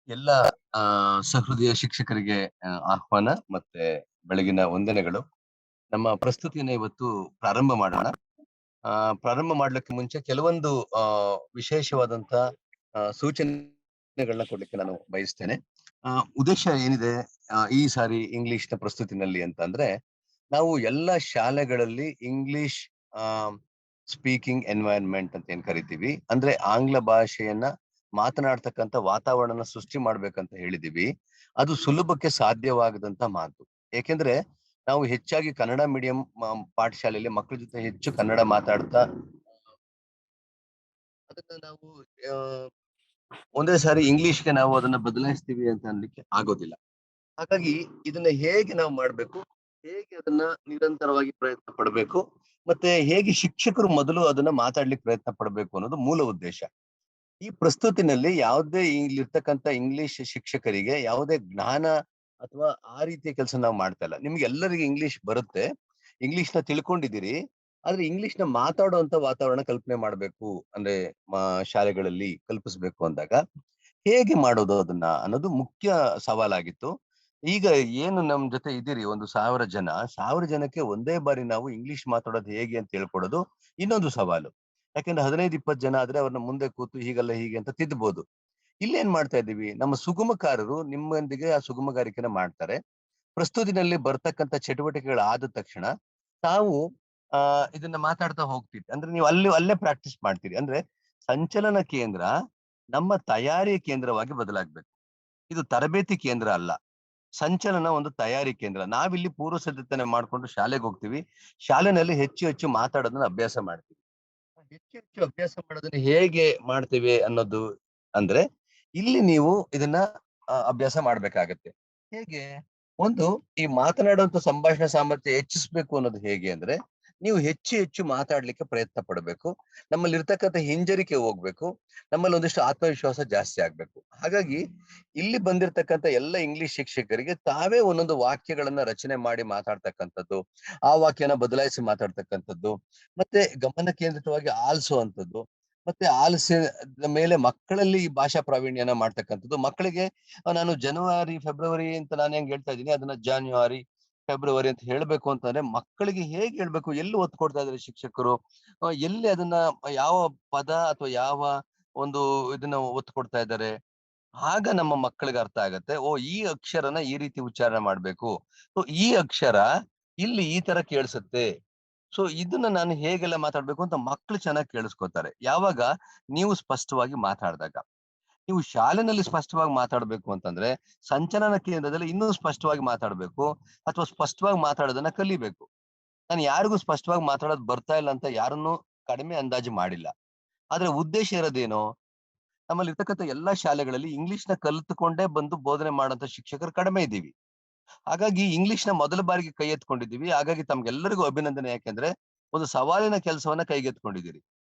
ಎಲ್ಲ ಸಹೃದಯ ಶಿಕ್ಷಕರಿಗೆ ಆಹ್ವಾನ ಮತ್ತೆ ಬೆಳಗಿನ ವಂದನೆಗಳು. ನಮ್ಮ ಪ್ರಸ್ತುತಿಯನ್ನ ಇವತ್ತು ಪ್ರಾರಂಭ ಮಾಡೋಣ. ಪ್ರಾರಂಭ ಮಾಡ್ಲಿಕ್ಕೆ ಮುಂಚೆ ಕೆಲವೊಂದು ಆ ವಿಶೇಷವಾದಂತ ಸೂಚನೆಗಳನ್ನ ಕೊಡ್ಲಿಕ್ಕೆ ನಾನು ಬಯಸ್ತೇನೆ. ಉದ್ದೇಶ ಏನಿದೆ ಈ ಸಾರಿ ಇಂಗ್ಲಿಷ್ ನ ಪ್ರಸ್ತುತಿನಲ್ಲಿ ಅಂತ ಅಂದ್ರೆ, ನಾವು ಎಲ್ಲ ಶಾಲೆಗಳಲ್ಲಿ ಇಂಗ್ಲಿಷ್ ಸ್ಪೀಕಿಂಗ್ ಎನ್ವೈರನ್ಮೆಂಟ್ ಅಂತ ಏನ್ ಕರಿತೀವಿ, ಅಂದ್ರೆ ಆಂಗ್ಲ ಭಾಷೆಯನ್ನ ಮಾತನಾಡ್ತಕ್ಕಂಥ ವಾತಾವರಣ ಸೃಷ್ಟಿ ಮಾಡ್ಬೇಕಂತ ಹೇಳಿದೀವಿ. ಅದು ಸುಲಭಕ್ಕೆ ಸಾಧ್ಯವಾಗದಂತ ಮಾತು. ಏಕೆಂದ್ರೆ ನಾವು ಹೆಚ್ಚಾಗಿ ಕನ್ನಡ ಮೀಡಿಯಂ ಪಾಠಶಾಲೆಯಲ್ಲಿ ಮಕ್ಕಳ ಜೊತೆ ಹೆಚ್ಚು ಕನ್ನಡ ಮಾತಾಡ್ತಾ ಅದನ್ನ ನಾವು ಆ, ಒಂದೇ ಸಾರಿ ಇಂಗ್ಲಿಷ್ಗೆ ನಾವು ಅದನ್ನ ಬದಲಾಯಿಸ್ತೀವಿ ಅಂತ ಅನ್ಲಿಕ್ಕೆ ಆಗೋದಿಲ್ಲ. ಹಾಗಾಗಿ ಇದನ್ನ ಹೇಗೆ ನಾವು ಮಾಡ್ಬೇಕು, ಹೇಗೆ ಅದನ್ನ ನಿರಂತರವಾಗಿ ಪ್ರಯತ್ನ ಪಡಬೇಕು, ಮತ್ತೆ ಹೇಗೆ ಶಿಕ್ಷಕರು ಮೊದಲು ಅದನ್ನ ಮಾತಾಡ್ಲಿಕ್ಕೆ ಪ್ರಯತ್ನ ಪಡಬೇಕು ಅನ್ನೋದು ಮೂಲ ಉದ್ದೇಶ. ಈ ಪ್ರಸ್ತುತಿನಲ್ಲಿ ಯಾವುದೇ ಇಲ್ಲಿರ್ತಕ್ಕಂಥ ಇಂಗ್ಲಿಷ್ ಶಿಕ್ಷಕರಿಗೆ ಯಾವುದೇ ಜ್ಞಾನ ಅಥವಾ ಆ ರೀತಿಯ ಕೆಲಸ ನಾವು ಮಾಡ್ತಾ ಇಲ್ಲ. ನಿಮ್ಗೆ ಎಲ್ಲರಿಗೂ ಇಂಗ್ಲಿಷ್ ಬರುತ್ತೆ, ಇಂಗ್ಲಿಷ್ ನ ತಿಳ್ಕೊಂಡಿದ್ದೀರಿ. ಆದ್ರೆ ಇಂಗ್ಲಿಷ್ ನ ಮಾತಾಡುವಂತ ವಾತಾವರಣ ಕಲ್ಪನೆ ಮಾಡ್ಬೇಕು, ಅಂದ್ರೆ ಶಾಲೆಗಳಲ್ಲಿ ಕಲ್ಪಿಸ್ಬೇಕು ಅಂದಾಗ ಹೇಗೆ ಮಾಡೋದು ಅದನ್ನ ಅನ್ನೋದು ಮುಖ್ಯ ಸವಾಲಾಗಿತ್ತು. ಈಗ ಏನು ನಮ್ ಜೊತೆ ಇದ್ದೀರಿ ಒಂದು 1000 ಜನ, 1000 ಜನಕ್ಕೆ ಒಂದೇ ಬಾರಿ ನಾವು ಇಂಗ್ಲಿಷ್ ಮಾತಾಡೋದು ಹೇಗೆ ಅಂತ ಹೇಳ್ಕೊಡೋದು ಇನ್ನೊಂದು ಸವಾಲು. ಯಾಕಂದ್ರೆ 15-20 ಜನ ಆದ್ರೆ ಅವ್ರನ್ನ ಮುಂದೆ ಕೂತು ಹೀಗಲ್ಲ ಹೀಗೆ ಅಂತ ತಿದ್ದಬಹುದು. ಇಲ್ಲೇನ್ ಮಾಡ್ತಾ ಇದ್ದೀವಿ, ನಮ್ಮ ಸುಗಮಕಾರರು ನಿಮ್ಮೊಂದಿಗೆ ಆ ಸುಗಮಗಾರಿಕೆನ ಮಾಡ್ತಾರೆ. ಪ್ರಸ್ತುತಿನಲ್ಲಿ ಬರ್ತಕ್ಕಂಥ ಚಟುವಟಿಕೆಗಳಾದ ತಕ್ಷಣ ತಾವು ಇದನ್ನ ಮಾತಾಡ್ತಾ ಹೋಗ್ತೀರಿ. ಅಂದ್ರೆ ನೀವು ಅಲ್ಲೇ ಪ್ರಾಕ್ಟೀಸ್ ಮಾಡ್ತೀರಿ. ಅಂದ್ರೆ ಸಂಚಲನ ಕೇಂದ್ರ ನಮ್ಮ ತಯಾರಿ ಕೇಂದ್ರವಾಗಿ ಬದಲಾಗ್ಬೇಕು. ಇದು ತರಬೇತಿ ಕೇಂದ್ರ ಅಲ್ಲ. ಸಂಚಲನ ಒಂದು ತಯಾರಿ ಕೇಂದ್ರ. ನಾವಿಲ್ಲಿ ಪೂರ್ವ ಸಿದ್ಧತೆನೆ ಮಾಡ್ಕೊಂಡು ಶಾಲೆಗೆ ಹೋಗ್ತೀವಿ. ಶಾಲೆನಲ್ಲಿ ಹೆಚ್ಚು ಹೆಚ್ಚು ಮಾತಾಡೋದನ್ನ ಅಭ್ಯಾಸ ಮಾಡ್ತೀವಿ. ಹೆಚ್ಚು ಹೆಚ್ಚು ಅಭ್ಯಾಸ ಮಾಡೋದನ್ನ ಹೇಗೆ ಮಾಡ್ತೀವಿ ಅನ್ನೋದು ಅಂದ್ರೆ, ಇಲ್ಲಿ ನೀವು ಇದನ್ನ ಅಭ್ಯಾಸ ಮಾಡ್ಬೇಕಾಗತ್ತೆ. ಹೇಗೆ? ಒಂದು, ಈ ಮಾತನಾಡುವಂತ ಸಂಭಾಷಣಾ ಸಾಮರ್ಥ್ಯ ಹೆಚ್ಚಿಸ್ಬೇಕು ಅನ್ನೋದು ಹೇಗೆ ಅಂದ್ರೆ, ನೀವು ಹೆಚ್ಚು ಹೆಚ್ಚು ಮಾತಾಡ್ಲಿಕ್ಕೆ ಪ್ರಯತ್ನ ಪಡಬೇಕು. ನಮ್ಮಲ್ಲಿ ಇರ್ತಕ್ಕಂಥ ಹಿಂಜರಿಕೆ ಹೋಗ್ಬೇಕು. ನಮ್ಮಲ್ಲಿ ಒಂದಿಷ್ಟು ಆತ್ಮವಿಶ್ವಾಸ ಜಾಸ್ತಿ ಆಗ್ಬೇಕು. ಹಾಗಾಗಿ ಇಲ್ಲಿ ಬಂದಿರತಕ್ಕಂಥ ಎಲ್ಲ ಇಂಗ್ಲಿಷ್ ಶಿಕ್ಷಕರಿಗೆ ತಾವೇ ಒಂದೊಂದು ವಾಕ್ಯಗಳನ್ನ ರಚನೆ ಮಾಡಿ ಮಾತಾಡ್ತಕ್ಕಂಥದ್ದು, ಆ ವಾಕ್ಯನ ಬದಲಾಯಿಸಿ ಮಾತಾಡ್ತಕ್ಕಂಥದ್ದು, ಮತ್ತೆ ಗಮನ ಕೇಂದ್ರಿತವಾಗಿ ಆಲಿಸುವಂಥದ್ದು, ಮತ್ತೆ ಆಲಿಸಿದ ಮೇಲೆ ಮಕ್ಕಳಲ್ಲಿ ಈ ಭಾಷಾ ಪ್ರಾವೀಣ್ಯನ ಮಾಡ್ತಕ್ಕಂಥದ್ದು. ಮಕ್ಕಳಿಗೆ ನಾನು ಜನವರಿ ಫೆಬ್ರವರಿ ಅಂತ ನಾನು ಹೆಂಗ್ ಹೇಳ್ತಾ ಇದ್ದೀನಿ, ಅದನ್ನ ಜಾನ್ಯುವರಿ ಫೆಬ್ರವರಿ ಅಂತ ಹೇಳ್ಬೇಕು ಅಂತಂದ್ರೆ ಮಕ್ಕಳಿಗೆ ಹೇಗೆ ಹೇಳ್ಬೇಕು, ಎಲ್ಲಿ ಒತ್ತು ಕೊಡ್ತಾ ಇದಾರೆ ಶಿಕ್ಷಕರು, ಎಲ್ಲಿ ಅದನ್ನ ಯಾವ ಪದ ಅಥವಾ ಯಾವ ಒಂದು ಇದನ್ನ ಒತ್ತು ಕೊಡ್ತಾ ಇದ್ದಾರೆ, ಆಗ ನಮ್ಮ ಮಕ್ಕಳಿಗೆ ಅರ್ಥ ಆಗತ್ತೆ. ಓ, ಈ ಅಕ್ಷರನ ಈ ರೀತಿ ಉಚ್ಚಾರಣೆ ಮಾಡ್ಬೇಕು, ಸೊ ಈ ಅಕ್ಷರ ಇಲ್ಲಿ ಈ ತರ ಕೇಳಿಸುತ್ತೆ, ಸೊ ಇದನ್ನ ನಾನು ಹೇಗೆಲ್ಲ ಮಾತಾಡ್ಬೇಕು ಅಂತ ಮಕ್ಕಳು ಚೆನ್ನಾಗಿ ಕೇಳಿಸ್ಕೊತಾರೆ ಯಾವಾಗ ನೀವು ಸ್ಪಷ್ಟವಾಗಿ ಮಾತಾಡಿದಾಗ. ನೀವು ಶಾಲೆನಲ್ಲಿ ಸ್ಪಷ್ಟವಾಗಿ ಮಾತಾಡ್ಬೇಕು ಅಂತಂದ್ರೆ ಸಂಚಲನ ಕೇಂದ್ರದಲ್ಲಿ ಇನ್ನೂ ಸ್ಪಷ್ಟವಾಗಿ ಮಾತಾಡ್ಬೇಕು, ಅಥವಾ ಸ್ಪಷ್ಟವಾಗಿ ಮಾತಾಡೋದನ್ನ ಕಲಿಬೇಕು. ನಾನು ಯಾರಿಗೂ ಸ್ಪಷ್ಟವಾಗಿ ಮಾತಾಡೋದು ಬರ್ತಾ ಇಲ್ಲ ಅಂತ ಯಾರನ್ನು ಕಡಿಮೆ ಅಂದಾಜು ಮಾಡಿಲ್ಲ. ಆದ್ರೆ ಉದ್ದೇಶ ಇರೋದೇನು, ನಮ್ಮಲ್ಲಿ ಇರ್ತಕ್ಕಂಥ ಎಲ್ಲಾ ಶಾಲೆಗಳಲ್ಲಿ ಇಂಗ್ಲಿಷ್ ನ ಕಲಿತುಕೊಂಡೇ ಬಂದು ಬೋಧನೆ ಮಾಡೋಂತ ಶಿಕ್ಷಕರು ಕಡಿಮೆ ಇದ್ದೀವಿ. ಹಾಗಾಗಿ ಇಂಗ್ಲಿಷ್ ನ ಮೊದಲ ಬಾರಿಗೆ ಕೈ ಎತ್ಕೊಂಡಿದ್ದೀವಿ. ಹಾಗಾಗಿ ತಮ್ಗೆಲ್ಲರಿಗೂ ಅಭಿನಂದನೆ. ಯಾಕೆಂದ್ರೆ ಒಂದು ಸವಾಲಿನ ಕೆಲಸವನ್ನ ಕೈಗೆತ್ಕೊಂಡಿದ್ದೀರಿ.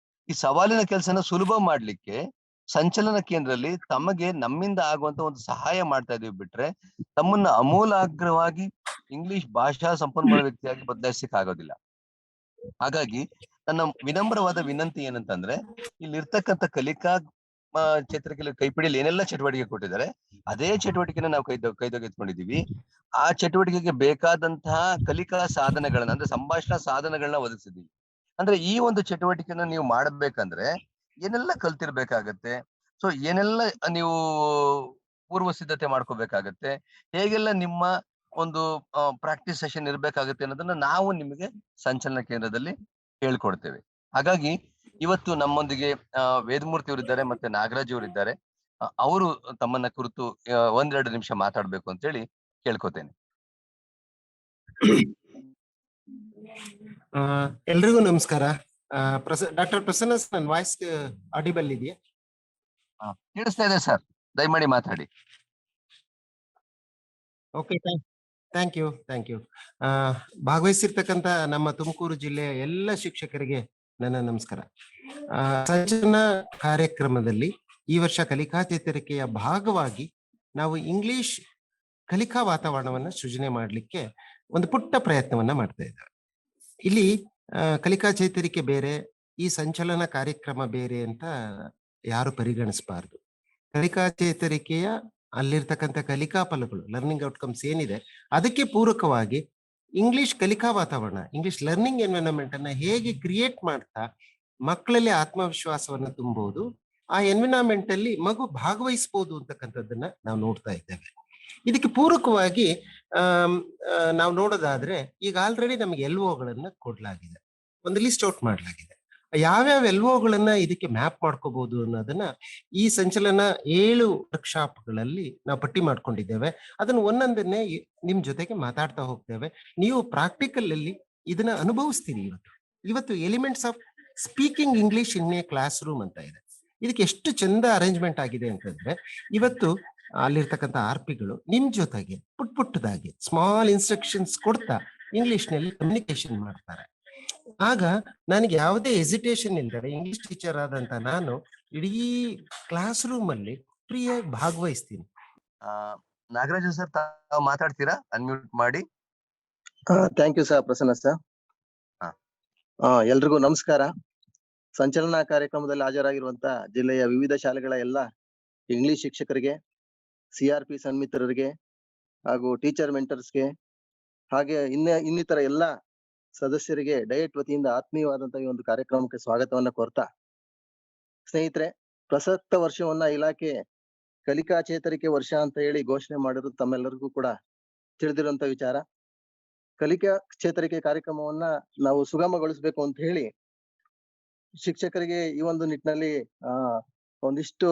ಈ ಸವಾಲಿನ ಕೆಲಸನ ಸುಲಭ ಮಾಡ್ಲಿಕ್ಕೆ ಸಂಚಲನ ಕೇಂದ್ರದಲ್ಲಿ ತಮಗೆ ನಮ್ಮಿಂದ ಆಗುವಂತ ಒಂದು ಸಹಾಯ ಮಾಡ್ತಾ ಇದೀವಿ ಬಿಟ್ರೆ, ತಮ್ಮನ್ನ ಅಮೂಲಾಗ್ರವಾಗಿ ಇಂಗ್ಲಿಷ್ ಭಾಷಾ ಸಂಪನ್ಮೂಲ ವ್ಯಕ್ತಿಯಾಗಿ ಬದಲಾಯಿಸಲಿಕ್ಕೆ ಆಗೋದಿಲ್ಲ. ಹಾಗಾಗಿ ನನ್ನ ವಿನಮ್ರವಾದ ವಿನಂತಿ ಏನಂತಂದ್ರೆ, ಇಲ್ಲಿರ್ತಕ್ಕಂಥ ಕಲಿಕಾ ಕ್ಷೇತ್ರಕ್ಕೆ ಕೈಪಿಡಿಯಲ್ಲಿ ಏನೆಲ್ಲ ಚಟುವಟಿಕೆ ಕೊಟ್ಟಿದ್ದಾರೆ ಅದೇ ಚಟುವಟಿಕೆನ ನಾವು ಕೈದೊಗೆತ್ಕೊಂಡಿದೀವಿ. ಆ ಚಟುವಟಿಕೆಗೆ ಬೇಕಾದಂತಹ ಕಲಿಕಾ ಸಾಧನಗಳನ್ನ, ಅಂದ್ರೆ ಸಂಭಾಷಣಾ ಸಾಧನಗಳನ್ನ ಒದಗಿಸಿದೀವಿ. ಅಂದ್ರೆ ಈ ಒಂದು ಚಟುವಟಿಕೆನ ನೀವು ಮಾಡ್ಬೇಕಂದ್ರೆ ಏನೆಲ್ಲ ಕಲ್ತಿರ್ಬೇಕಾಗತ್ತೆ, ಸೊ ಏನೆಲ್ಲ ನೀವು ಪೂರ್ವ ಸಿದ್ಧತೆ ಮಾಡ್ಕೋಬೇಕಾಗತ್ತೆ, ಹೇಗೆಲ್ಲ ನಿಮ್ಮ ಒಂದು ಪ್ರಾಕ್ಟೀಸ್ ಸೆಷನ್ ಇರ್ಬೇಕಾಗತ್ತೆ ಅನ್ನೋದನ್ನ ನಾವು ನಿಮಗೆ ಸಂಚಲನ ಕೇಂದ್ರದಲ್ಲಿ ಹೇಳ್ಕೊಡ್ತೇವೆ. ಹಾಗಾಗಿ ಇವತ್ತು ನಮ್ಮೊಂದಿಗೆ ವೇದಮೂರ್ತಿ ಅವರಿದ್ದಾರೆ, ಮತ್ತೆ ನಾಗರಾಜ್ ಅವರಿದ್ದಾರೆ. ಅವರು ತಮ್ಮನ್ನ ಕುರಿತು 1-2 ನಿಮಿಷ ಮಾತಾಡ್ಬೇಕು ಅಂತ ಹೇಳಿ ಕೇಳ್ಕೊತೇನೆ. ಎಲ್ರಿಗೂ ನಮಸ್ಕಾರ. ಡಾಕ್ಟರ್ ಪ್ರಸನ್ನ, ನನ್ನ ವಾಯ್ಸ್ ಆಡಿಬಲ್ ಇದೆಯಾ? ಕೇಳಿಸ್ತಾ ಇದೆ ಸರ್, ದಯಮಾಡಿ ಮಾತಾಡಿ. Okay, thank you. ಭಾಗವಹಿಸಿರ್ತಕ್ಕಂಥ ನಮ್ಮ ತುಮಕೂರು ಜಿಲ್ಲೆಯ ಎಲ್ಲ ಶಿಕ್ಷಕರಿಗೆ ನನ್ನ ನಮಸ್ಕಾರ. ಸಂಚಲನ ಕಾರ್ಯಕ್ರಮದಲ್ಲಿ ಈ ವರ್ಷ ಕಲಿಕಾ ಚೇತರಿಕೆಯ ಭಾಗವಾಗಿ ನಾವು ಇಂಗ್ಲಿಷ್ ಕಲಿಕಾ ವಾತಾವರಣವನ್ನು ಸೃಜನೆ ಮಾಡಲಿಕ್ಕೆ ಒಂದು ಪುಟ್ಟ ಪ್ರಯತ್ನವನ್ನ ಮಾಡ್ತಾ ಇದ್ದೇವೆ. ಇಲ್ಲಿ ಕಲಿಕಾ ಚೇತರಿಕೆ ಬೇರೆ, ಈ ಸಂಚಲನ ಕಾರ್ಯಕ್ರಮ ಬೇರೆ ಅಂತ ಯಾರು ಪರಿಗಣಿಸಬಾರ್ದು. ಕಲಿಕಾ ಚೇತರಿಕೆಯ ಅಲ್ಲಿರ್ತಕ್ಕಂಥ ಕಲಿಕಾ ಫಲಗಳು, ಲರ್ನಿಂಗ್ ಔಟ್ಕಮ್ಸ್ ಏನಿದೆ, ಅದಕ್ಕೆ ಪೂರಕವಾಗಿ ಇಂಗ್ಲಿಷ್ ಕಲಿಕಾ ವಾತಾವರಣ, ಇಂಗ್ಲಿಷ್ ಲರ್ನಿಂಗ್ ಎನ್ವಿರಾನ್ಮೆಂಟ್ ಅನ್ನ ಹೇಗೆ ಕ್ರಿಯೇಟ್ ಮಾಡ್ತಾ ಮಕ್ಕಳಲ್ಲಿ ಆತ್ಮವಿಶ್ವಾಸವನ್ನ ತುಂಬಬಹುದು, ಆ ಎನ್ವಿರಾನ್ಮೆಂಟ್ ಅಲ್ಲಿ ಮಗು ಭಾಗವಹಿಸಬಹುದು ಅಂತಕ್ಕಂಥದ್ದನ್ನ ನಾವು ನೋಡ್ತಾ ಇದ್ದೇವೆ. ಇದಕ್ಕೆ ಪೂರಕವಾಗಿ ನಾವು ನೋಡೋದಾದ್ರೆ ಈಗ ಆಲ್ರೆಡಿ ನಮಗೆ ಎಲ್ಒಗಳನ್ನ ಕೊಡ್ಲಾಗಿದೆ, ಒಂದು ಲಿಸ್ಟ್ ಔಟ್ ಮಾಡಲಾಗಿದೆ. ಯಾವ್ಯಾವ ಎಲ್ಒಗಳನ್ನ ಇದಕ್ಕೆ ಮ್ಯಾಪ್ ಮಾಡ್ಕೋಬಹುದು ಅನ್ನೋದನ್ನ ಈ ಸಂಚಲನ 7 ವರ್ಕ್ಶಾಪ್ಗಳಲ್ಲಿ ನಾವು ಪಟ್ಟಿ ಮಾಡ್ಕೊಂಡಿದ್ದೇವೆ. ಅದನ್ನು ಒಂದೊಂದನ್ನೇ ನಿಮ್ ಜೊತೆಗೆ ಮಾತಾಡ್ತಾ ಹೋಗ್ತೇವೆ. ನೀವು ಪ್ರಾಕ್ಟಿಕಲ್ ಅಲ್ಲಿ ಇದನ್ನ ಅನುಭವಿಸ್ತೀರಿ. ಇವತ್ತು elements of speaking English in a class room ಅಂತ ಇದೆ. ಇದಕ್ಕೆ ಎಷ್ಟು ಚಂದ ಅರೇಂಜ್ಮೆಂಟ್ ಆಗಿದೆ ಅಂತಂದ್ರೆ, ಇವತ್ತು ಅಲ್ಲಿರ್ತಕ್ಕಂಥ ಆರ್ಪಿಗಳು ನಿಮ್ ಜೊತೆಗೆ ಪುಟ್ಟದಾಗಿ ಸ್ಮಾಲ್ ಇನ್ಸ್ಟ್ರಕ್ಷನ್ಸ್ ಕೊಡ್ತಾ ಇಂಗ್ಲಿಷ್ ನಲ್ಲಿ ಕಮ್ಯುನಿಕೇಶನ್ ಮಾಡ್ತಾರೆ. ಆಗ ನನಗೆ ಯಾವುದೇ ಹೆಸಿಟೇಷನ್ ಇಲ್ಲದೆ ಇಂಗ್ಲಿಷ್ ಟೀಚರ್ ಆದಂತ ನಾನು ಇಡೀ ಕ್ಲಾಸ್ ರೂಮ್ ಅಲ್ಲಿ ಫ್ರೀಯಾಗಿ ಭಾಗವಹಿಸ್ತೀನಿ. ನಾಗರಾಜ್ ಸರ್, ತಾವು ಮಾತಾಡ್ತೀರಾ? ಅನ್ಮ್ಯೂಟ್ ಮಾಡಿ. Thank you sir, Prasanna sir. ಎಲ್ರಿಗೂ ನಮಸ್ಕಾರ. ಸಂಚಲನ ಕಾರ್ಯಕ್ರಮದಲ್ಲಿ ಹಾಜರಾಗಿರುವಂತ ಜಿಲ್ಲೆಯ ವಿವಿಧ ಶಾಲೆಗಳ ಎಲ್ಲ ಇಂಗ್ಲಿಷ್ ಶಿಕ್ಷಕರಿಗೆ, CRP ಸನ್ಮಿತ್ರರಿಗೆ ಹಾಗೂ ಟೀಚರ್ ಮೆಂಟರ್ಸ್ಗೆ, ಹಾಗೆ ಇನ್ನಿತರ ಎಲ್ಲ ಸದಸ್ಯರಿಗೆ ಡಯಟ್ ವತಿಯಿಂದ ಆತ್ಮೀಯವಾದಂತಹ ಈ ಒಂದು ಕಾರ್ಯಕ್ರಮಕ್ಕೆ ಸ್ವಾಗತವನ್ನ ಕೋರ್ತಾ, ಸ್ನೇಹಿತರೆ, ಪ್ರಸಕ್ತ ವರ್ಷವನ್ನ ಇಲಾಖೆ ಕಲಿಕಾ ಚೇತರಿಕೆ ವರ್ಷ ಅಂತ ಹೇಳಿ ಘೋಷಣೆ ಮಾಡಿರೋದು ತಮ್ಮೆಲ್ಲರಿಗೂ ಕೂಡ ತಿಳಿದಿರುವಂತ ವಿಚಾರ. ಕಲಿಕಾ ಚೇತರಿಕೆ ಕಾರ್ಯಕ್ರಮವನ್ನ ನಾವು ಸುಗಮಗೊಳಿಸ್ಬೇಕು ಅಂತ ಹೇಳಿ ಶಿಕ್ಷಕರಿಗೆ ಈ ಒಂದು ನಿಟ್ಟಿನಲ್ಲಿ ಒಂದಿಷ್ಟು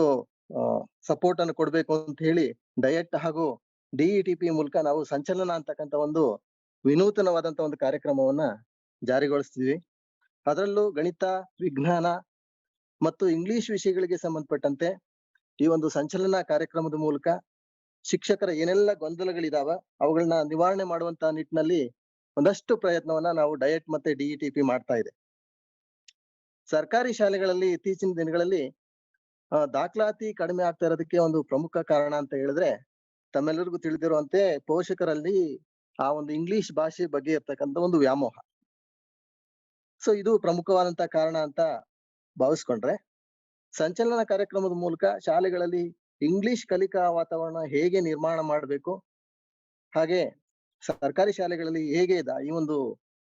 ಸಪೋರ್ಟ್ ಅನ್ನು ಕೊಡ್ಬೇಕು ಅಂತ ಹೇಳಿ ಡಯಟ್ ಹಾಗೂ DETP ಮೂಲಕ ನಾವು ಸಂಚಲನ ಅಂತಕ್ಕಂಥ ಒಂದು ವಿನೂತನವಾದಂತ ಒಂದು ಕಾರ್ಯಕ್ರಮವನ್ನ ಜಾರಿಗೊಳಿಸ್ತಿದ್ವಿ. ಅದರಲ್ಲೂ ಗಣಿತ, ವಿಜ್ಞಾನ ಮತ್ತು ಇಂಗ್ಲಿಷ್ ವಿಷಯಗಳಿಗೆ ಸಂಬಂಧಪಟ್ಟಂತೆ ಈ ಒಂದು ಸಂಚಲನ ಕಾರ್ಯಕ್ರಮದ ಮೂಲಕ ಶಿಕ್ಷಕರ ಏನೆಲ್ಲ ಗೊಂದಲಗಳಿದಾವ ಅವುಗಳನ್ನ ನಿವಾರಣೆ ಮಾಡುವಂತ ನಿಟ್ಟಿನಲ್ಲಿ ಒಂದಷ್ಟು ಪ್ರಯತ್ನವನ್ನ ನಾವು ಡಯಟ್ ಮತ್ತೆ DETP ಮಾಡ್ತಾ ಇದೆ. ಸರ್ಕಾರಿ ಶಾಲೆಗಳಲ್ಲಿ ಇತ್ತೀಚಿನ ದಿನಗಳಲ್ಲಿ ದಾಖಲಾತಿ ಕಡಿಮೆ ಆಗ್ತಾ ಇರೋದಕ್ಕೆ ಒಂದು ಪ್ರಮುಖ ಕಾರಣ ಅಂತ ಹೇಳಿದ್ರೆ, ತಮ್ಮೆಲ್ಲರಿಗೂ ತಿಳಿದಿರುವಂತೆ ಪೋಷಕರಲ್ಲಿ ಆ ಒಂದು ಇಂಗ್ಲಿಷ್ ಭಾಷೆ ಬಗ್ಗೆ ಇರ್ತಕ್ಕಂಥ ಒಂದು ವ್ಯಾಮೋಹ. ಸೊ ಇದು ಪ್ರಮುಖವಾದಂತ ಕಾರಣ ಅಂತ ಭಾವಿಸ್ಕೊಂಡ್ರೆ, ಸಂಚಲನ ಕಾರ್ಯಕ್ರಮದ ಮೂಲಕ ಶಾಲೆಗಳಲ್ಲಿ ಇಂಗ್ಲಿಷ್ ಕಲಿಕಾ ವಾತಾವರಣ ಹೇಗೆ ನಿರ್ಮಾಣ ಮಾಡಬೇಕು, ಹಾಗೆ ಸರ್ಕಾರಿ ಶಾಲೆಗಳಲ್ಲಿ ಹೇಗೆ ಈ ಒಂದು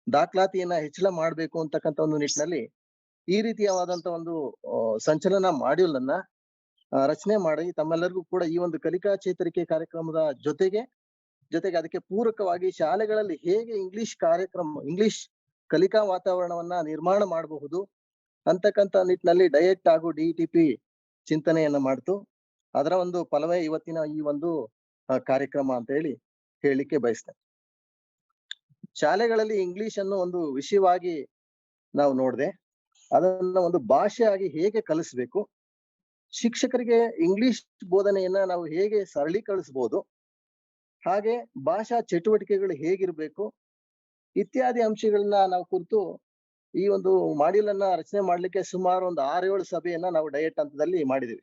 ದಾಖಲಾತಿಯನ್ನ ಹೆಚ್ಚಳ ಮಾಡ್ಬೇಕು ಅಂತಕ್ಕಂಥ ಒಂದು ನಿಟ್ಟಿನಲ್ಲಿ ಈ ರೀತಿಯಾದಂತ ಒಂದು ಸಂಚಲನ ಮಾಡ್ಯೂಲ್ ಅನ್ನ ರಚನೆ ಮಾಡಿ ತಮ್ಮೆಲ್ಲರಿಗೂ ಕೂಡ ಈ ಒಂದು ಕಲಿಕಾ ಚೇತರಿಕೆ ಕಾರ್ಯಕ್ರಮದ ಜೊತೆಗೆ ಅದಕ್ಕೆ ಪೂರಕವಾಗಿ ಶಾಲೆಗಳಲ್ಲಿ ಹೇಗೆ ಇಂಗ್ಲಿಷ್ ಕಲಿಕಾ ವಾತಾವರಣವನ್ನ ನಿರ್ಮಾಣ ಮಾಡಬಹುದು ಅಂತಕ್ಕಂಥ ನಿಟ್ಟಿನಲ್ಲಿ ಡಯಟ್ ಹಾಗೂ DETP ಚಿಂತನೆಯನ್ನ ಮಾಡ್ತು. ಅದರ ಒಂದು ಫಲವೇ ಇವತ್ತಿನ ಈ ಒಂದು ಕಾರ್ಯಕ್ರಮ ಅಂತ ಹೇಳಲಿಕ್ಕೆ ಬಯಸ್ತೇನೆ. ಶಾಲೆಗಳಲ್ಲಿ ಇಂಗ್ಲಿಷ್ ಅನ್ನು ಒಂದು ವಿಷಯವಾಗಿ ನಾವು ನೋಡಿದೆ, ಅದನ್ನ ಒಂದು ಭಾಷೆಯಾಗಿ ಹೇಗೆ ಕಲಿಸ್ಬೇಕು, ಶಿಕ್ಷಕರಿಗೆ ಇಂಗ್ಲಿಷ್ ಬೋಧನೆಯನ್ನ ನಾವು ಹೇಗೆ ಸರಳೀಕರಿಸಬಹುದು, ಹಾಗೆ ಭಾಷಾ ಚಟುವಟಿಕೆಗಳು ಹೇಗಿರ್ಬೇಕು ಇತ್ಯಾದಿ ಅಂಶಗಳನ್ನ ನಾವು ಕುರಿತು ಈ ಒಂದು ಮಾಡ್ಯೂಲ್ ಅನ್ನ ರಚನೆ ಮಾಡ್ಲಿಕ್ಕೆ ಸುಮಾರು ಒಂದು 6-7 ಸಭೆಯನ್ನ ನಾವು ಡಯಟ್ ಹಂತದಲ್ಲಿ ಮಾಡಿದೀವಿ.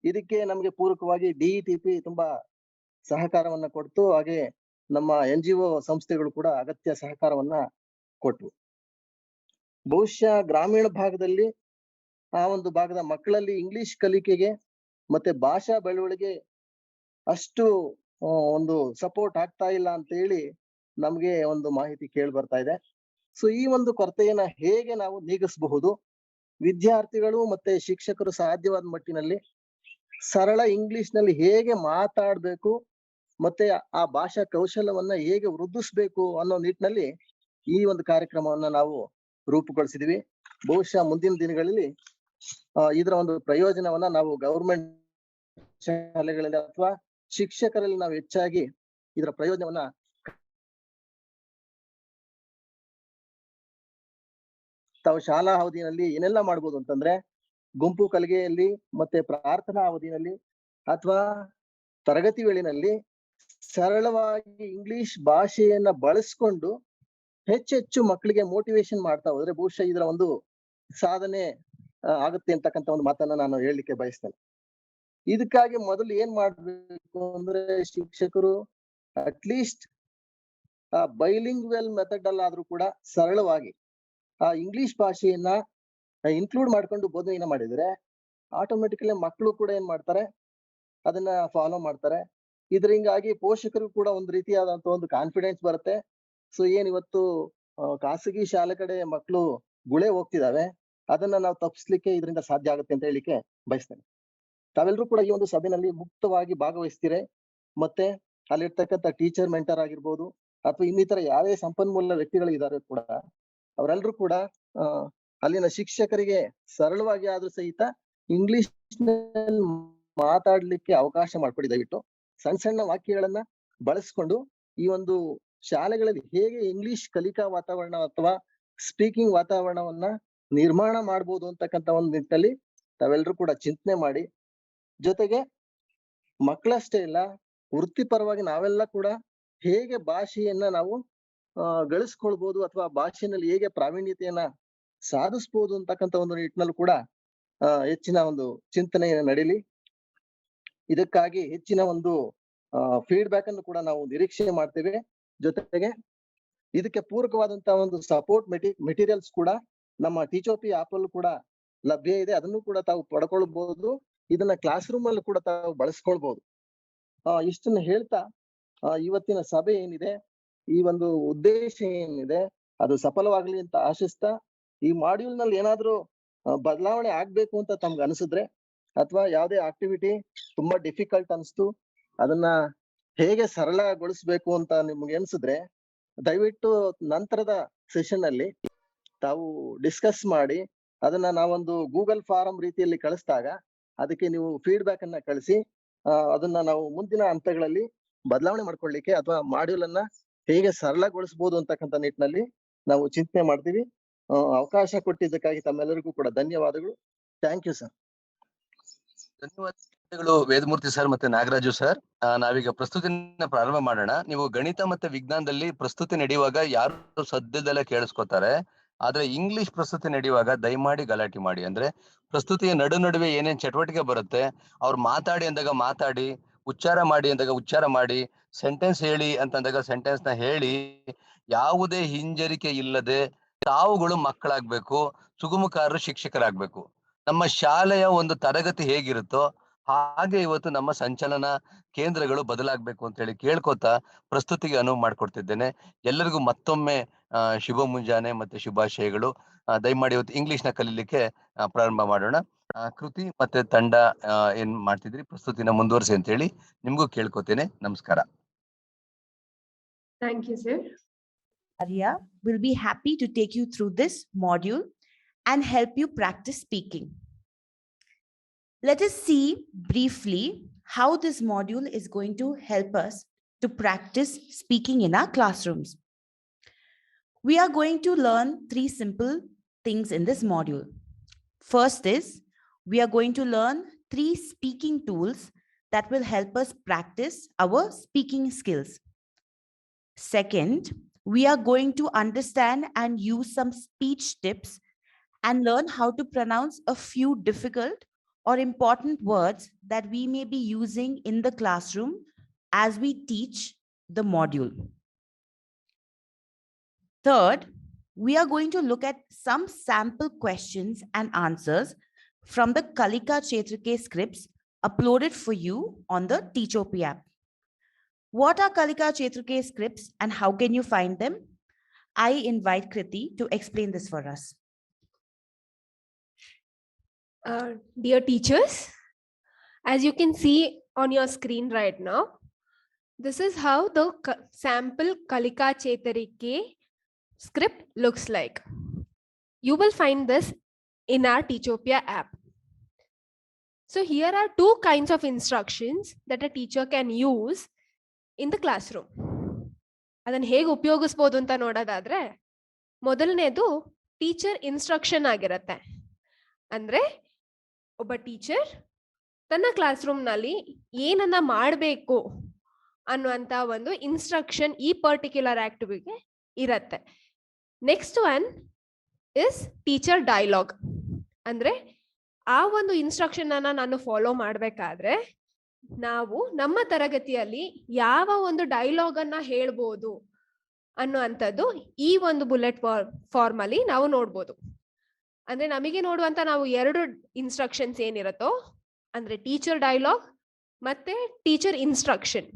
ಇದಕ್ಕೆ ನಮಗೆ ಪೂರಕವಾಗಿ DETP ತುಂಬಾ ಸಹಕಾರವನ್ನ ಕೊಡ್ತು, ಹಾಗೆ ನಮ್ಮ NGO ಸಂಸ್ಥೆಗಳು ಕೂಡ ಅಗತ್ಯ ಸಹಕಾರವನ್ನ ಕೊಟ್ವು. ಬಹುಶಃ ಗ್ರಾಮೀಣ ಭಾಗದಲ್ಲಿ ಆ ಒಂದು ಭಾಗದ ಮಕ್ಕಳಲ್ಲಿ ಇಂಗ್ಲಿಷ್ ಕಲಿಕೆಗೆ ಮತ್ತೆ ಭಾಷಾ ಬೆಳವಣಿಗೆ ಅಷ್ಟು ಒಂದು ಸಪೋರ್ಟ್ ಆಗ್ತಾ ಇಲ್ಲ ಅಂತ ಹೇಳಿ ನಮ್ಗೆ ಒಂದು ಮಾಹಿತಿ ಕೇಳಿ ಬರ್ತಾ ಇದೆ. ಸೊ ಈ ಒಂದು ಕೊರತೆಯನ್ನ ಹೇಗೆ ನಾವು ನೀಗಿಸಬಹುದು, ವಿದ್ಯಾರ್ಥಿಗಳು ಮತ್ತೆ ಶಿಕ್ಷಕರು ಸಾಧ್ಯವಾದ ಮಟ್ಟಿನಲ್ಲಿ ಸರಳ ಇಂಗ್ಲಿಷ್ ನಲ್ಲಿ ಹೇಗೆ ಮಾತಾಡ್ಬೇಕು ಮತ್ತೆ ಆ ಭಾಷಾ ಕೌಶಲ್ಯವನ್ನ ಹೇಗೆ ವೃದ್ಧಿಸ್ಬೇಕು ಅನ್ನೋ ನಿಟ್ಟಿನಲ್ಲಿ ಈ ಒಂದು ಕಾರ್ಯಕ್ರಮವನ್ನ ನಾವು ರೂಪುಗೊಳಿಸಿದ್ವಿ. ಬಹುಶಃ ಮುಂದಿನ ದಿನಗಳಲ್ಲಿ ಇದರ ಒಂದು ಪ್ರಯೋಜನವನ್ನ ನಾವು ಗವರ್ಮೆಂಟ್ ಶಾಲೆಗಳಲ್ಲಿ ಅಥವಾ ಶಿಕ್ಷಕರಲ್ಲಿ ನಾವು ಹೆಚ್ಚಾಗಿ ಇದರ ಪ್ರಯೋಜನವನ್ನ ತಾವು ಶಾಲಾ ಅವಧಿಯಲ್ಲಿ ಏನೆಲ್ಲ ಮಾಡ್ಬೋದು ಅಂತಂದ್ರೆ, ಗುಂಪು ಕಲಿಕೆಯಲ್ಲಿ ಮತ್ತೆ ಪ್ರಾರ್ಥನಾ ಅವಧಿಯಲ್ಲಿ ಅಥವಾ ತರಗತಿ ವೇಳೆಯಲ್ಲಿ ಸರಳವಾಗಿ ಇಂಗ್ಲಿಷ್ ಭಾಷೆಯನ್ನ ಬಳಸ್ಕೊಂಡು ಹೆಚ್ಚೆಚ್ಚು ಮಕ್ಕಳಿಗೆ ಮೋಟಿವೇಶನ್ ಮಾಡ್ತಾ ಹೋದ್ರೆ ಬಹುಶಃ ಇದರ ಒಂದು ಸಾಧನೆ ಆಗುತ್ತೆ ಅಂತಕ್ಕಂಥ ಒಂದು ಮಾತನ್ನ ನಾನು ಹೇಳಲಿಕ್ಕೆ ಬಯಸ್ತೇನೆ. ಇದಕ್ಕಾಗಿ ಮೊದಲು ಏನ್ ಮಾಡ್ಬೇಕು ಅಂದ್ರೆ, ಶಿಕ್ಷಕರು ಅಟ್ಲೀಸ್ಟ್ ಬೈಲಿಂಗ್ವೆಲ್ ಮೆಥಡ್ ಅಲ್ಲಾದ್ರೂ ಕೂಡ ಸರಳವಾಗಿ ಆ ಇಂಗ್ಲಿಷ್ ಭಾಷೆಯನ್ನ ಇನ್ಕ್ಲೂಡ್ ಮಾಡ್ಕೊಂಡು ಬೋಧನೆಯನ್ನ ಮಾಡಿದ್ರೆ ಆಟೋಮೆಟಿಕಲಿ ಮಕ್ಕಳು ಕೂಡ ಏನ್ ಮಾಡ್ತಾರೆ, ಅದನ್ನ ಫಾಲೋ ಮಾಡ್ತಾರೆ. ಇದರಿಂಗಾಗಿ ಪೋಷಕರಿಗೂ ಕೂಡ ಒಂದು ರೀತಿಯಾದಂತ ಒಂದು ಕಾನ್ಫಿಡೆನ್ಸ್ ಬರುತ್ತೆ. ಸೊ ಏನ್ ಇವತ್ತು ಖಾಸಗಿ ಶಾಲೆ ಕಡೆ ಮಕ್ಕಳು ಗುಳೆ ಹೋಗ್ತಿದಾವೆ, ಅದನ್ನ ನಾವು ತಪ್ಪಿಸ್ಲಿಕ್ಕೆ ಇದರಿಂದ ಸಾಧ್ಯ ಆಗುತ್ತೆ ಅಂತ ಹೇಳಿಕ್ಕೆ ಬಯಸ್ತೇನೆ. ತಾವೆಲ್ಲರೂ ಕೂಡ ಈ ಒಂದು ಸಭೆಯಲ್ಲಿ ಮುಕ್ತವಾಗಿ ಭಾಗವಹಿಸ್ತೀರಿ. ಮತ್ತೆ ಅಲ್ಲಿರ್ತಕ್ಕಂಥ ಟೀಚರ್ ಮೆಂಟರ್ ಆಗಿರ್ಬೋದು ಅಥವಾ ಇನ್ನಿತರ ಯಾವುದೇ ಸಂಪನ್ಮೂಲ ವ್ಯಕ್ತಿಗಳು ಇದ್ದಾರೆ ಕೂಡ, ಅವರೆಲ್ಲರೂ ಕೂಡ ಅಲ್ಲಿನ ಶಿಕ್ಷಕರಿಗೆ ಸರಳವಾಗಿ ಆದ್ರೂ ಸಹಿತ ಇಂಗ್ಲಿಷ್ ಮಾತಾಡ್ಲಿಕ್ಕೆ ಅವಕಾಶ ಮಾಡ್ಕೊಡಿ. ದಯವಿಟ್ಟು ಸಣ್ಣ ಸಣ್ಣ ವಾಕ್ಯಗಳನ್ನ ಬಳಸ್ಕೊಂಡು ಈ ಒಂದು ಶಾಲೆಗಳಲ್ಲಿ ಹೇಗೆ ಇಂಗ್ಲಿಷ್ ಕಲಿಕಾ ವಾತಾವರಣ ಅಥವಾ ಸ್ಪೀಕಿಂಗ್ ವಾತಾವರಣವನ್ನ ನಿರ್ಮಾಣ ಮಾಡ್ಬೋದು ಅಂತಕ್ಕಂಥ ಒಂದು ನಿಟ್ಟಿನಲ್ಲಿ ತಾವೆಲ್ಲರೂ ಕೂಡ ಚಿಂತನೆ ಮಾಡಿ, ಜೊತೆಗೆ ಮಕ್ಕಳಷ್ಟೇ ಇಲ್ಲ, ವೃತ್ತಿಪರವಾಗಿ ನಾವೆಲ್ಲ ಕೂಡ ಹೇಗೆ ಭಾಷೆಯನ್ನ ನಾವು ಗಳಿಸ್ಕೊಳ್ಬಹುದು ಅಥವಾ ಭಾಷೆಯಲ್ಲಿ ಹೇಗೆ ಪ್ರಾವೀಣ್ಯತೆಯನ್ನ ಸಾಧಿಸ್ಬೋದು ಅಂತಕ್ಕಂಥ ಒಂದು ನಿಟ್ಟಿನಲ್ಲೂ ಕೂಡ ಹೆಚ್ಚಿನ ಒಂದು ಚಿಂತನೆ ನಡೀಲಿ. ಇದಕ್ಕಾಗಿ ಹೆಚ್ಚಿನ ಒಂದು ಫೀಡ್ಬ್ಯಾಕ್ ಅನ್ನು ಕೂಡ ನಾವು ನಿರೀಕ್ಷೆ ಮಾಡ್ತೇವೆ. ಜೊತೆಗೆ ಇದಕ್ಕೆ ಪೂರಕವಾದಂತಹ ಒಂದು ಸಪೋರ್ಟ್ ಮೆಟೀರಿಯಲ್ಸ್ ಕೂಡ ನಮ್ಮ ಟೀಚೋಪಿ ಆಪ್ ಅಲ್ಲೂ ಕೂಡ ಲಭ್ಯ ಇದೆ. ಅದನ್ನು ಕೂಡ ತಾವು ಪಡ್ಕೊಳ್ಬಹುದು. ಇದನ್ನ ಕ್ಲಾಸ್ ರೂಮ್ ಅಲ್ಲಿ ಕೂಡ ತಾವು ಬಳಸ್ಕೊಳ್ಬಹುದು. ಇಷ್ಟನ್ನ ಹೇಳ್ತಾ ಇವತ್ತಿನ ಸಭೆ ಏನಿದೆ, ಈ ಒಂದು ಉದ್ದೇಶ ಏನಿದೆ, ಅದು ಸಫಲವಾಗ್ಲಿ ಅಂತ ಆಶಿಸ್ತಾ, ಈ ಮಾಡ್ಯೂಲ್ ನಲ್ಲಿ ಏನಾದ್ರೂ ಬದಲಾವಣೆ ಆಗ್ಬೇಕು ಅಂತ ತಮ್ಗೆ ಅನಿಸಿದ್ರೆ ಅಥವಾ ಯಾವುದೇ ಆಕ್ಟಿವಿಟಿ ತುಂಬಾ ಡಿಫಿಕಲ್ಟ್ ಅನಿಸ್ತು, ಅದನ್ನ ಹೇಗೆ ಸರಳಗೊಳಿಸ್ಬೇಕು ಅಂತ ನಿಮ್ಗೆ ಅನ್ಸಿದ್ರೆ ದಯವಿಟ್ಟು ನಂತರದ ಸೆಷನ್ ಅಲ್ಲಿ ತಾವು ಡಿಸ್ಕಸ್ ಮಾಡಿ ಅದನ್ನ ನಾವೊಂದು ಗೂಗಲ್ ಫಾರಂ ರೀತಿಯಲ್ಲಿ ಕಳಿಸಿದಾಗ ಅದಕ್ಕೆ ನೀವು ಫೀಡ್ಬ್ಯಾಕ್ ಅನ್ನ ಕಳಿಸಿ ಅದನ್ನ ನಾವು ಮುಂದಿನ ಹಂತಗಳಲ್ಲಿ ಬದಲಾವಣೆ ಮಾಡ್ಕೊಳ್ಳಿಕ್ಕೆ ಅಥವಾ ಮಾಡ್ಯೂಲ್ ಅನ್ನ ಹೇಗೆ ಸರಳಗೊಳಿಸಬಹುದು ಅಂತಕ್ಕಂಥ ನಿಟ್ಟಿನಲ್ಲಿ ನಾವು ಚಿಂತನೆ ಮಾಡ್ತೀವಿ. ಅವಕಾಶ ಕೊಟ್ಟಿದ್ದಕ್ಕಾಗಿ ತಮ್ಮೆಲ್ಲರಿಗೂ ಕೂಡ ಧನ್ಯವಾದಗಳು. Thank you sir. ಧನ್ಯವಾದಗಳು ವೇದಮೂರ್ತಿ ಸರ್ ಮತ್ತೆ ನಾಗರಾಜು ಸರ್. ನಾವೀಗ ಪ್ರಸ್ತುತಿನ ಪ್ರಾರಂಭ ಮಾಡೋಣ. ನೀವು ಗಣಿತ ಮತ್ತೆ ವಿಜ್ಞಾನದಲ್ಲಿ ಪ್ರಸ್ತುತಿ ನಡೆಯುವಾಗ ಯಾರು ಸದ್ಯದಲ್ಲೇ ಕೇಳಿಸ್ಕೊತಾರೆ, ಆದ್ರೆ ಇಂಗ್ಲಿಷ್ ಪ್ರಸ್ತುತಿ ನಡೆಯುವಾಗ ದಯಮಾಡಿ ಗಲಾಟೆ ಮಾಡಿ. ಅಂದ್ರೆ ಪ್ರಸ್ತುತಿಯ ನಡುವೆ ಏನೇನ್ ಚಟುವಟಿಕೆ ಬರುತ್ತೆ, ಅವ್ರು ಮಾತಾಡಿ ಅಂದಾಗ ಮಾತಾಡಿ, ಉಚ್ಚಾರ ಮಾಡಿ ಅಂದಾಗ ಉಚ್ಚಾರ ಮಾಡಿ, ಸೆಂಟೆನ್ಸ್ ಹೇಳಿ ಅಂತಂದಾಗ ಸೆಂಟೆನ್ಸ್ ನ ಹೇಳಿ, ಯಾವುದೇ ಹಿಂಜರಿಕೆ ಇಲ್ಲದೆ ತಾವುಗಳು ಮಕ್ಕಳಾಗ್ಬೇಕು, ಸುಗಮಕಾರರು ಶಿಕ್ಷಕರಾಗ್ಬೇಕು. ನಮ್ಮ ಶಾಲೆಯ ಒಂದು ತರಗತಿ ಹೇಗಿರುತ್ತೋ ಹಾಗೆ ಇವತ್ತು ನಮ್ಮ ಸಂಚಲನ ಕೇಂದ್ರಗಳು ಬದಲಾಗಬೇಕು ಅಂತ ಹೇಳಿ ಕೇಳ್ಕೊತಾ ಪ್ರಸ್ತುತಿಗೆ ಅನುವು ಮಾಡಿಕೊಡ್ತಿದ್ದೇನೆ. ಎಲ್ಲರಿಗೂ ಮತ್ತೊಮ್ಮೆ ಶುಭ ಮುಂಜಾನೆ ಮತ್ತೆ ಶುಭಾಶಯಗಳು. ದಯಮಾಡಿ ಇವತ್ತು ಇಂಗ್ಲಿಷ್ ನ ಕಲೀಲಿಕ್ಕೆ ಪ್ರಾರಂಭ ಮಾಡೋಣ. ಕೃತಿ ಮತ್ತೆ ತಂಡ ಏನ್ ಮಾಡ್ತಿದ್ರಿ, ಪ್ರಸ್ತುತಿನ ಮುಂದುವರಿಸಿ ಅಂತ ಹೇಳಿ ನಿಮ್ಗೂ ಕೇಳ್ಕೊತೇನೆ. ನಮಸ್ಕಾರ. Thank you, sir. Arya will be happy to take you through this module and help you practice speaking. Let us see briefly how this module is going to help us to practice speaking in our classrooms. We are going to learn 3 simple things in this module. First is, we are going to learn 3 speaking tools that will help us practice our speaking skills. Second, we are going to understand and use some speech tips and learn how to pronounce a few difficult or important words that we may be using in the classroom as we teach the module. Third, we are going to look at some sample questions and answers from the Kalika Chetrike scripts uploaded for you on the Teachopi app. What are Kalika Chetrike scripts and how can you find them? I invite Kriti to explain this for us. Dear teachers, as you can see on your screen right now, this is how the sample Kalika Chetrike script looks like. You will find this in our Teachopia app. So here are 2 kinds of instructions that a teacher can use in the classroom. ಅದನ್ನ ಹೇಗೆ ಉಪಯೋಗಿಸಬಹುದು ಅಂತ ನೋಡೋದಾದ್ರೆ, ಮೊದಲನೇದು teacher instruction ಆಗಿರುತ್ತೆ. ಅಂದ್ರೆ ಒಬ್ಬ teacher ತನ್ನ ಕ್ಲಾಸ್ ರೂಮ್ ನಲ್ಲಿ ಏನನ್ನ ಮಾಡಬೇಕು ಅನ್ನುವಂತ ಒಂದು ಇನ್ಸ್ಟ್ರಕ್ಷನ್ ಈ ಪರ್ಟಿಕ್ಯುಲರ್ ಆಕ್ಟಿವಿಟಿಗೆ ಇರತ್ತೆ. Next one is teacher dialogue. ಅಂದ್ರೆ ಆ ಒಂದು ಇನ್ಸ್ಟ್ರಕ್ಷನ್ ಅನ್ನ ನಾನು ಫಾಲೋ ಮಾಡ್ಬೇಕಾದ್ರೆ ನಾವು ನಮ್ಮ ತರಗತಿಯಲ್ಲಿ ಯಾವ ಒಂದು ಡೈಲಾಗ್ ಅನ್ನ ಹೇಳ್ಬೋದು ಅನ್ನುವಂಥದ್ದು ಈ ಒಂದು ಬುಲೆಟ್ ಫಾರ್ಮ್ ಅಲ್ಲಿ ನಾವು ನೋಡ್ಬೋದು. ಅಂದ್ರೆ ನಮಗೆ ನೋಡುವಂತ ನಾವು 2 ಇನ್ಸ್ಟ್ರಕ್ಷನ್ಸ್ ಏನಿರುತ್ತೋ, ಅಂದ್ರೆ ಟೀಚರ್ ಡೈಲಾಗ್ ಮತ್ತೆ ಟೀಚರ್ ಇನ್ಸ್ಟ್ರಕ್ಷನ್.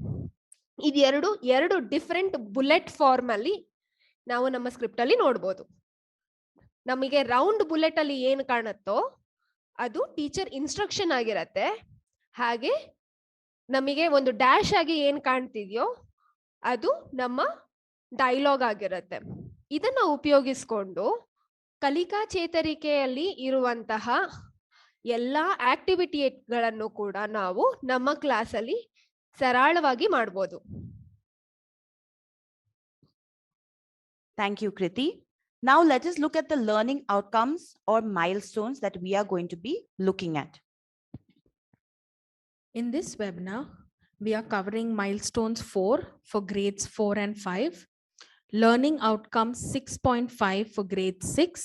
ಎರಡು ಡಿಫರೆಂಟ್ ಬುಲೆಟ್ ಫಾರ್ಮ್ ಅಲ್ಲಿ ನಾವು ನಮ್ಮ ಸ್ಕ್ರಿಪ್ಟ್ ಅಲ್ಲಿ ನೋಡ್ಬೋದು. ನಮಗೆ ರೌಂಡ್ ಬುಲೆಟ್ ಅಲ್ಲಿ ಏನ್ ಕಾಣುತ್ತೋ ಅದು ಟೀಚರ್ ಇನ್ಸ್ಟ್ರಕ್ಷನ್ ಆಗಿರತ್ತೆ. ಹಾಗೆ ನಮಗೆ ಒಂದು ಡ್ಯಾಶ್ ಆಗಿ ಏನ್ ಕಾಣ್ತಿದ್ಯೋ ಅದು ನಮ್ಮ ಡೈಲಾಗ್ ಆಗಿರತ್ತೆ. ಇದನ್ನ ಉಪಯೋಗಿಸ್ಕೊಂಡು ಕಲಿಕಾ ಚೇತರಿಕೆಯಲ್ಲಿ ಇರುವಂತಹ ಎಲ್ಲಾ ಆಕ್ಟಿವಿಟಿಗಳನ್ನು ಕೂಡ ನಾವು ನಮ್ಮ ಕ್ಲಾಸ್ ಅಲ್ಲಿ ಸರಳವಾಗಿ ಮಾಡ್ಬೋದು. Thank you, Kriti. Now let us look at the learning outcomes or milestones that we are going to be looking at. In this webinar, we are covering milestones 4 for grades 4 and 5, learning outcomes 6.5 for grade 6,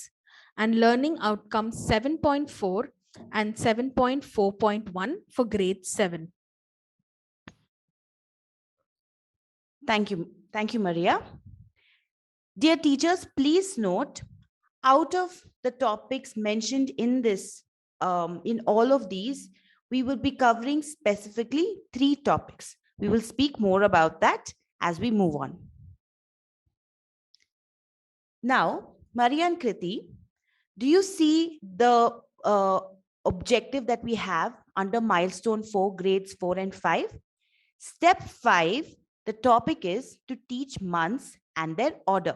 and learning outcomes 7.4 and 7.4.1 for grade 7. Thank you, Maria. Dear teachers, please note, out of the topics mentioned in this, in all of these, we will be covering specifically 3 topics. We will speak more about that as we move on. Now, Maria and Kriti, do you see the objective that we have under milestone 4, grades 4 and 5? Step 5, the topic is to teach months and their order.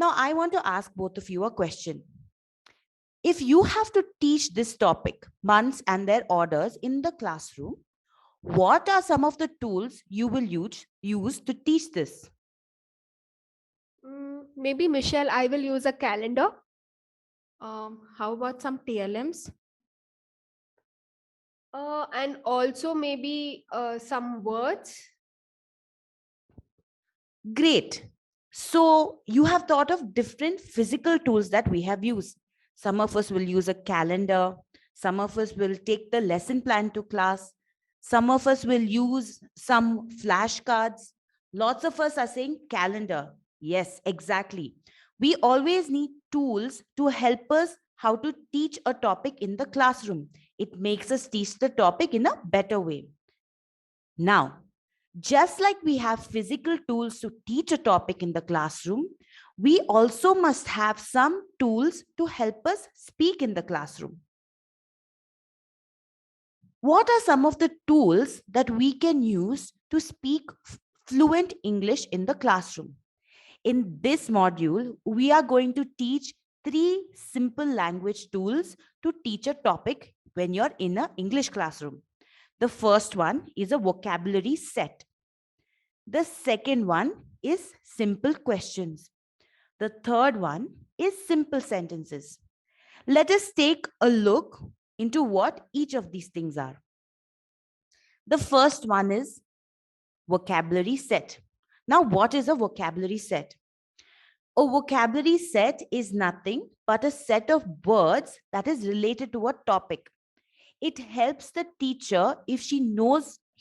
Now, I want to ask both of you a question. If you have to teach this topic, months and their orders, in the classroom, what are some of the tools you will use to teach this? Maybe Michelle, I will use a calendar. How about some TLMs? And also maybe some words. Great. So you have thought of different physical tools that we have used. Some of us will use a calendar. Some of us will take the lesson plan to class. Some of us will use some flashcards. Lots of us are saying calendar. Yes, exactly. We always need tools to help us how to teach a topic in the classroom. It makes us teach the topic in a better way. Now, just like we have physical tools to teach a topic in the classroom, we also must have some tools to help us speak in the classroom. What are some of the tools that we can use to speak fluent English in the classroom? In this module, we are going to teach 3 simple language tools to teach a topic when you're in an English classroom. The first one is a vocabulary set. The second one is simple questions. The third one is simple sentences. Let us take a look into what each of these things are. The first one is vocabulary set. Now, what is a vocabulary set? A vocabulary set is nothing but a set of words that is related to a topic. It helps the teacher if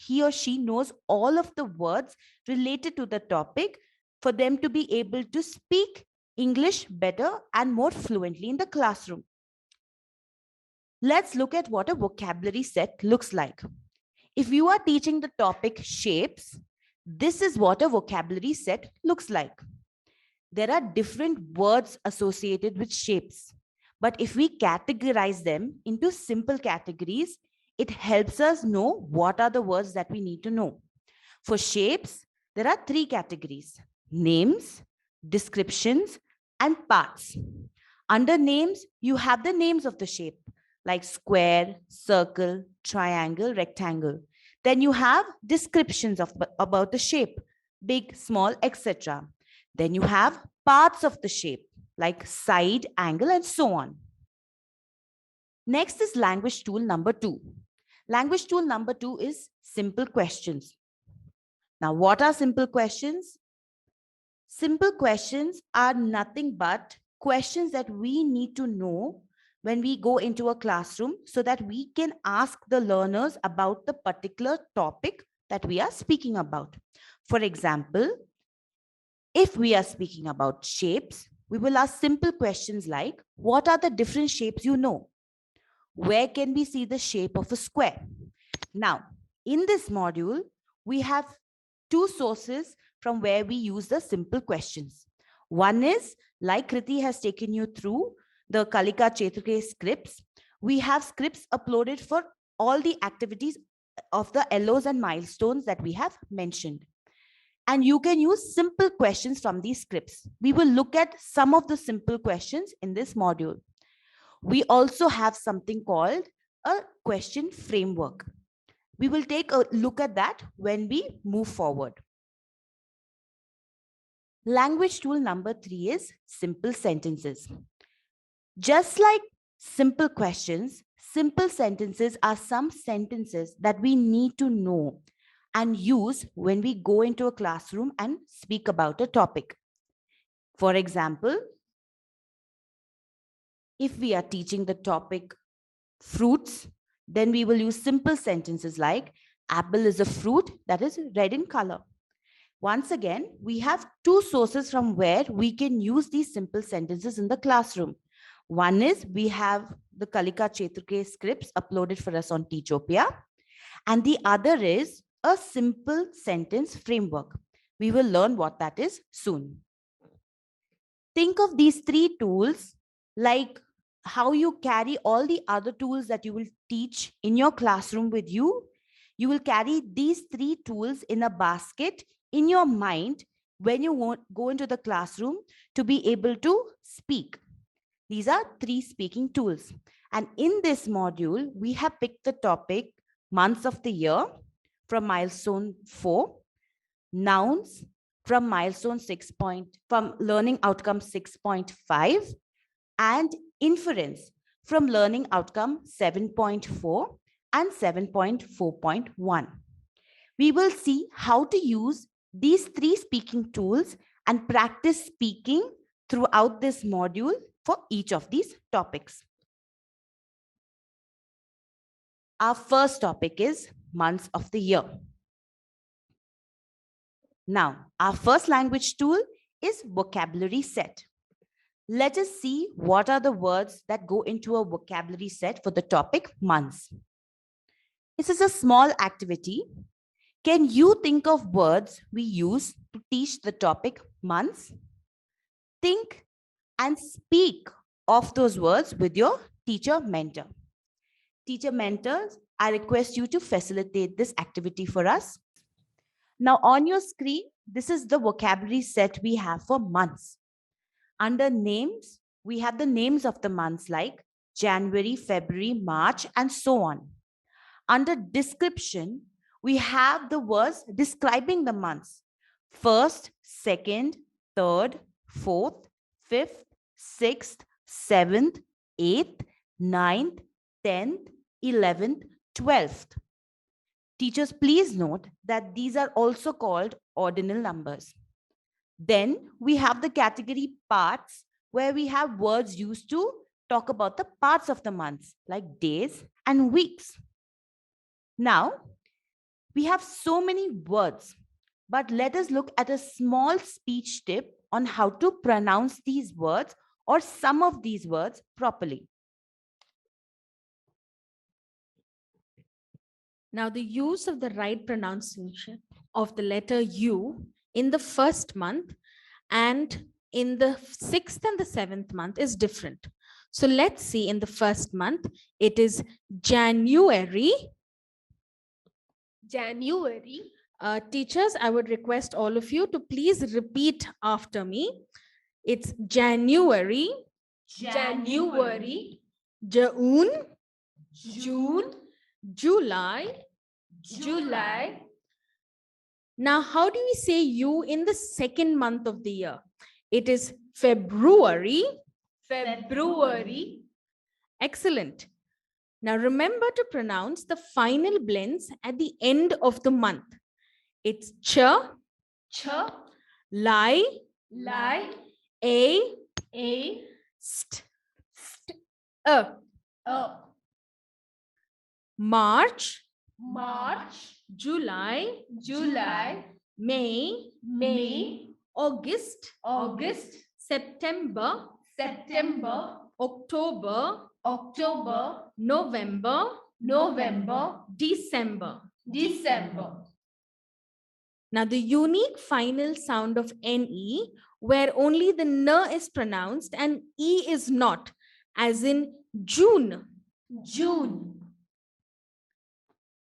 he or she knows all of the words related to the topic for them to be able to speak English better and more fluently in the classroom. Let's look at what a vocabulary set looks like. If you are teaching the topic shapes, this is what a vocabulary set looks like. There are different words associated with shapes, but if we categorize them into simple categories, it helps us know what are the words that we need to know. For shapes, there are 3 categories: names, descriptions, and parts. Under names, you have the names of the shape, like square, circle, triangle, rectangle. Then you have descriptions about the shape, big, small, etc. Then you have parts of the shape, like side, angle, and so on. Next is language tool number 2. Language tool number 2 is simple questions. Now, what are simple questions? Simple questions are nothing but questions that we need to know when we go into a classroom so that we can ask the learners about the particular topic that we are speaking about. For example, if we are speaking about shapes, we will ask simple questions like, what are the different shapes you know? where can we see the shape of a square? Now, in this module, we have two sources from where we use the simple questions. One is, like Kriti has taken you through the Kalika Chetrike scripts, we have scripts uploaded for all the activities of the LOs and milestones that we have mentioned. And you can use simple questions from these scripts. We will look at some of the simple questions in this module. We also have something called a question framework. We will take a look at that when we move forward. Language tool number 3 is simple sentences. Just like simple questions, simple sentences are some sentences that we need to know and use when we go into a classroom and speak about a topic. For example, if we are teaching the topic fruits, then we will use simple sentences like apple is a fruit that is red in color. Once again, we have two sources from where we can use these simple sentences in the classroom. One is we have the Kalika Chetrike scripts uploaded for us on Teachopia, and the other is a simple sentence framework. We will learn what that is soon. Think of these three tools like how you carry all the other tools that you will teach in your classroom with you. You will carry these three tools in a basket in your mind when you go into the classroom to be able to speak. These are three speaking tools. And in this module, we have picked the topic months of the year from milestone 4, nouns from milestone 6 from learning outcome 6.5, and inference from learning outcome 7.4 and 7.4.1. We will see how to use these three speaking tools and practice speaking throughout this module for each of these topics. Our first topic is months of the year. Now, our first language tool is vocabulary set. Let us see what are the words that go into a vocabulary set for the topic months. This is a small activity. Can you think of words we use to teach the topic months? Think and speak of those words with your teacher mentor. Teacher mentors, I request you to facilitate this activity for us. Now on your screen, this is the vocabulary set we have for months. Under names, we have the names of the months like January, February, March, and so on. Under description, we have the words describing the months. First, second, third, fourth, fifth, sixth, seventh, eighth, ninth, 10th, 11th, 12th. Teachers, please note that these are also called ordinal numbers. Then we have the category parts, where we have words used to talk about the parts of the months, like days and weeks. Now, we have so many words, but let us look at a small speech tip on how to pronounce these words or some of these words properly. Now, the use of the right pronunciation of the letter U in the first month and in the 6th and the 7th month is different. So let's see, in the first month, it is January. January. Teachers, I would request all of you to please repeat after me. It's January, January. June, June. July. July. Now, how do we say you in the second month of the year? It is February. February. Excellent. Now, remember to pronounce the final blends at the end of the month. It's ch, li, a, st, March, July, May, August, September, October, October, November, November, December. December. Now the unique final sound of NE, where only the N is pronounced and E is not, as in June. June.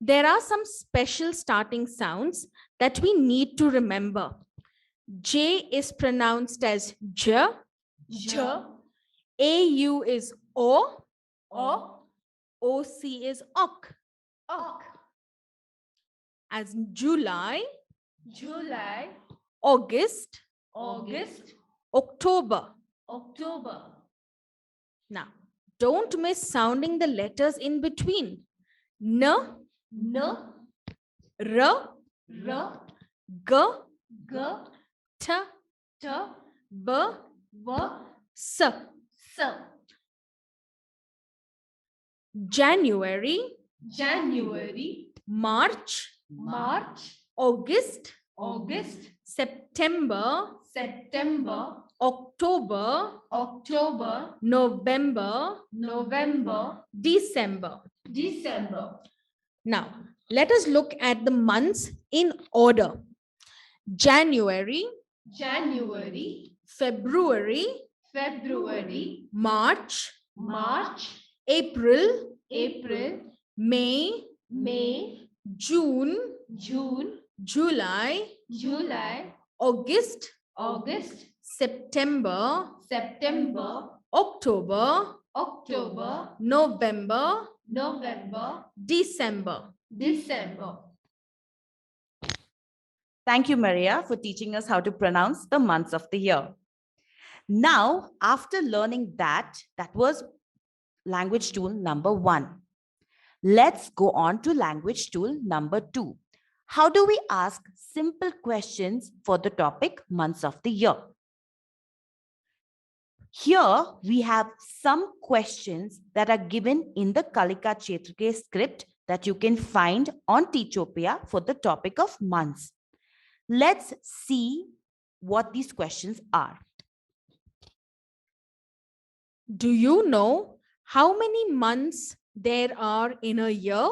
There are some special starting sounds that we need to remember. J is pronounced as J, J, AU is O, O, OC is Ok, Ok. as in July, July, August, August, October. October. Now, don't miss sounding the letters in between. N, N, R, R, G, G, T, T, B, V, S. S. January, January, March, March, August, August, September, September, October, October, November, November, December. December. Now, let us look at the months in order. January, January, February, February, March, March, April, April, May, May, June, June, July, July, August, August, September, September, October, October, November, November, December. December. Thank you, Maria, for teaching us how to pronounce the months of the year. Now, after learning that was language tool number 1. Let's go on to language tool number 2. How do we ask simple questions for the topic months of the year? Here we have some questions that are given in the Kalika Chetrike script that you can find on Teachopia for the topic of months. Let's see what these questions are. Do you know how many months there are in a year?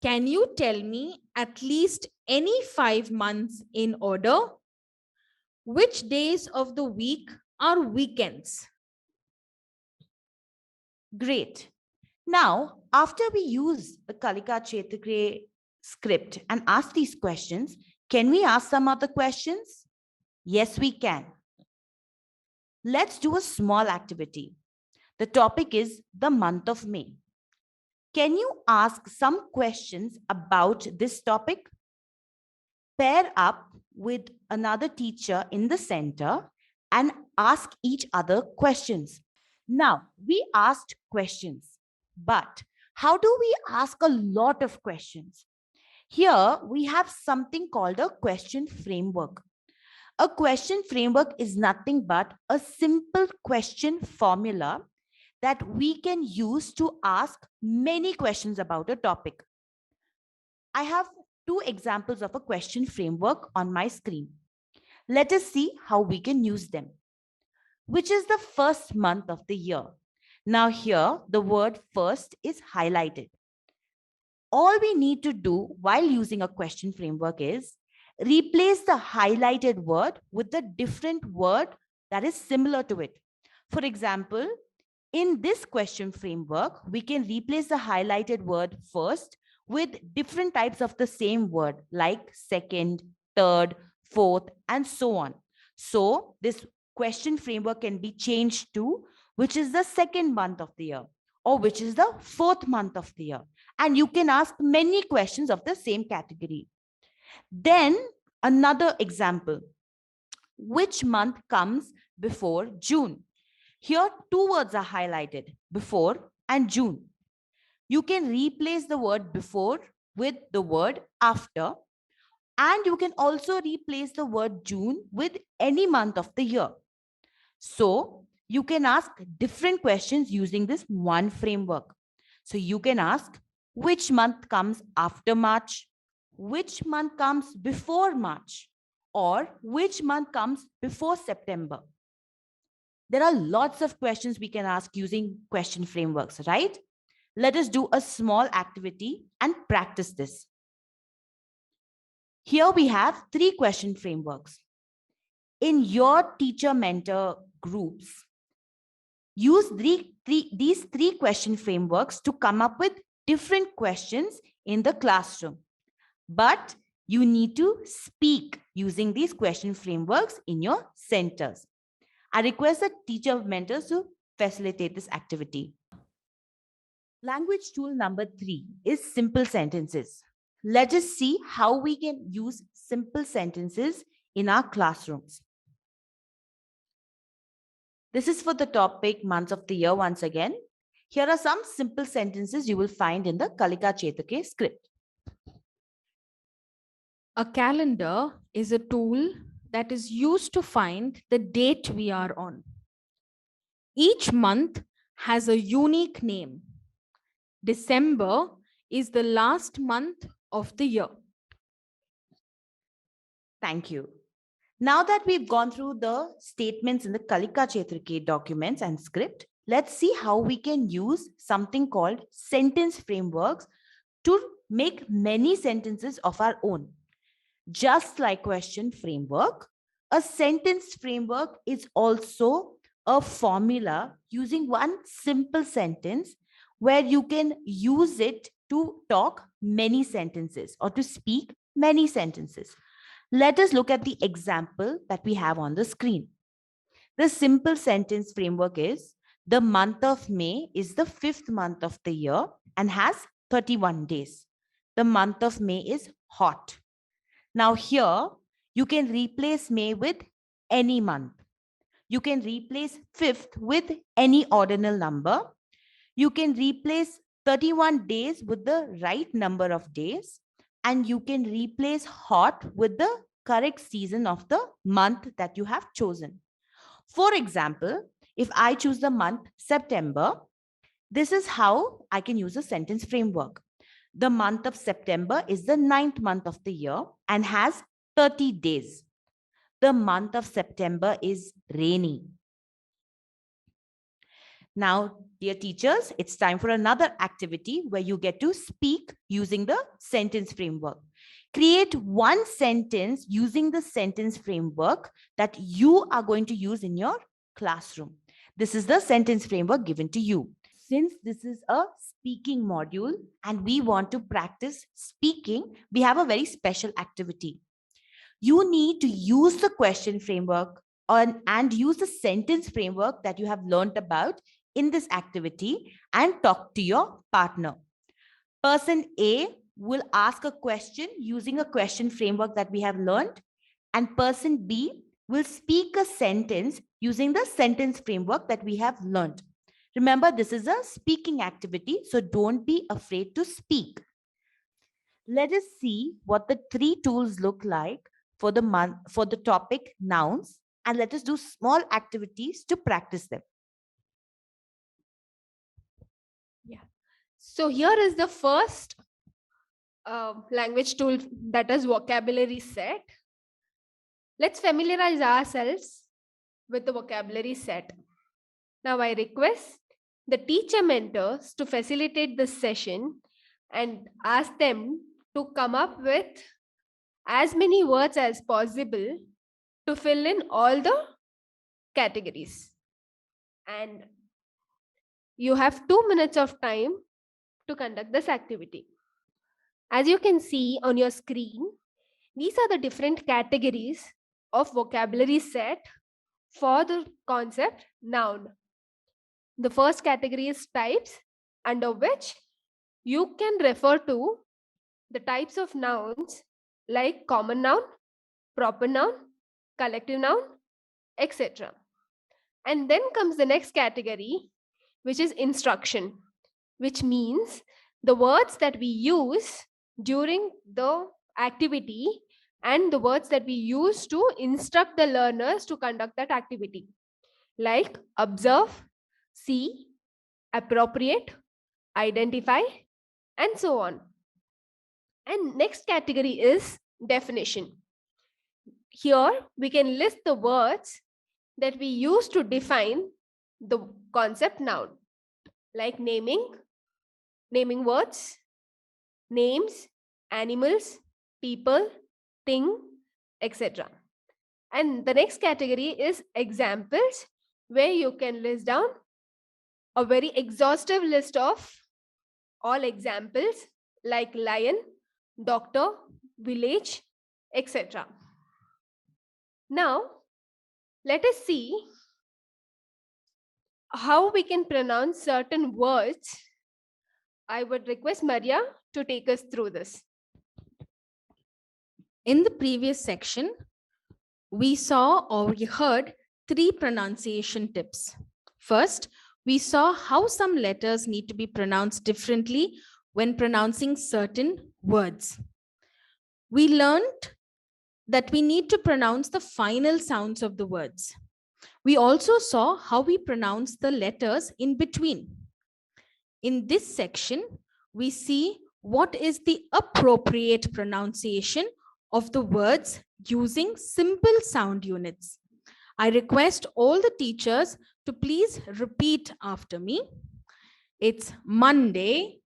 Can you tell me at least any 5 months in order? Which days of the week are weekends? Great. Now, after we use the Kalika Chetrike script and ask these questions, can we ask some other questions? Yes, we can. Let's do a small activity. The topic is the month of May. Can you ask some questions about this topic? Pair up with another teacher in the center and ask each other questions. Now, we asked questions, but how do we ask a lot of questions? Here, we have something called a question framework. A question framework is nothing but a simple question formula that we can use to ask many questions about a topic. I have 2 examples of a question framework on my screen. Let us see how we can use them. Which is the first month of the year? Now here, the word first is highlighted. All we need to do while using a question framework is replace the highlighted word with a different word that is similar to it. For example, in this question framework, we can replace the highlighted word first with different types of the same word like second, third, fourth, and so on. So this question framework can be changed to which is the second month of the year or which is the fourth month of the year. And you can ask many questions of the same category. Then another example. Which month comes before June? Here, 2 words are highlighted, before and June. You can replace the word before with the word after. And you can also replace the word June with any month of the year. So you can ask different questions using this one framework. So you can ask which month comes after March, which month comes before March, or which month comes before September. There are lots of questions we can ask using question frameworks, right? Let us do a small activity and practice this. Here we have 3 question frameworks. In your teacher-mentor groups, use these 3 question frameworks to come up with different questions in the classroom. But you need to speak using these question frameworks in your centers. I request the teacher mentors to facilitate this activity. Language tool number 3 is simple sentences. Let us see how we can use simple sentences in our classrooms. This is for the topic months of the year once again. Here are some simple sentences you will find in the Kalika Chetake script. A calendar is a tool that is used to find the date we are on. Each month has a unique name. December is the last month of the year. Thank you. Now that we've gone through the statements in the Kalika Chetrike documents and script, let's see how we can use something called sentence frameworks to make many sentences of our own. Just like question framework, a sentence framework is also a formula using one simple sentence where you can use it to talk many sentences or to speak many sentences. Let us look at the example that we have on the screen. The simple sentence framework is, the month of May is the 5th month of the year and has 31 days. The month of May is hot. Now here, you can replace May with any month. You can replace 5th with any ordinal number. You can replace 31 days with the right number of days. And you can replace hot with the correct season of the month that you have chosen. For example, if I choose the month September, this is how I can use a sentence framework. The month of September is the 9th month of the year and has 30 days. The month of September is rainy. Now, dear teachers, it's time for another activity where you get to speak using the sentence framework. Create one sentence using the sentence framework that you are going to use in your classroom. This is the sentence framework given to you. Since this is a speaking module and we want to practice speaking, we have a very special activity. You need to use the question framework and use the sentence framework that you have learned about in this activity and talk to your partner. Person A will ask a question using a question framework that we have learned, and person B will speak a sentence using the sentence framework that we have learned. Remember, this is a speaking activity, so don't be afraid to speak. Let us see what the 3 tools look like for the topic nouns, and let us do small activities to practice them. Yeah. So here is the first language tool, that is vocabulary set. Let's familiarize ourselves with the vocabulary set. Now I request the teacher mentors to facilitate this session and ask them to come up with as many words as possible to fill in all the categories. And you have 2 minutes of time to conduct this activity. As you can see on your screen, these are the different categories of vocabulary set for the concept noun. The first category is types, under which you can refer to the types of nouns like common noun, proper noun, collective noun, etc. And then comes the next category, which is instruction, which means the words that we use during the activity and the words that we use to instruct the learners to conduct that activity, like observe, see, appropriate, identify, and so on. And next category is definition. Here we can list the words that we use to define the concept noun, like naming words, names, animals, people, thing, etc. And the next category is examples, where you can list down a very exhaustive list of all examples like lion, doctor, village, etc. Now, let us see how we can pronounce certain words. I would request Maria to take us through this. In the previous section, we saw or we heard 3 pronunciation tips. First, we saw how some letters need to be pronounced differently when pronouncing certain words. We learned that we need to pronounce the final sounds of the words. We also saw how we pronounce the letters in between. In this section, we see what is the appropriate pronunciation of the words using simple sound units. I request all the teachers to please repeat after me. It's Monday,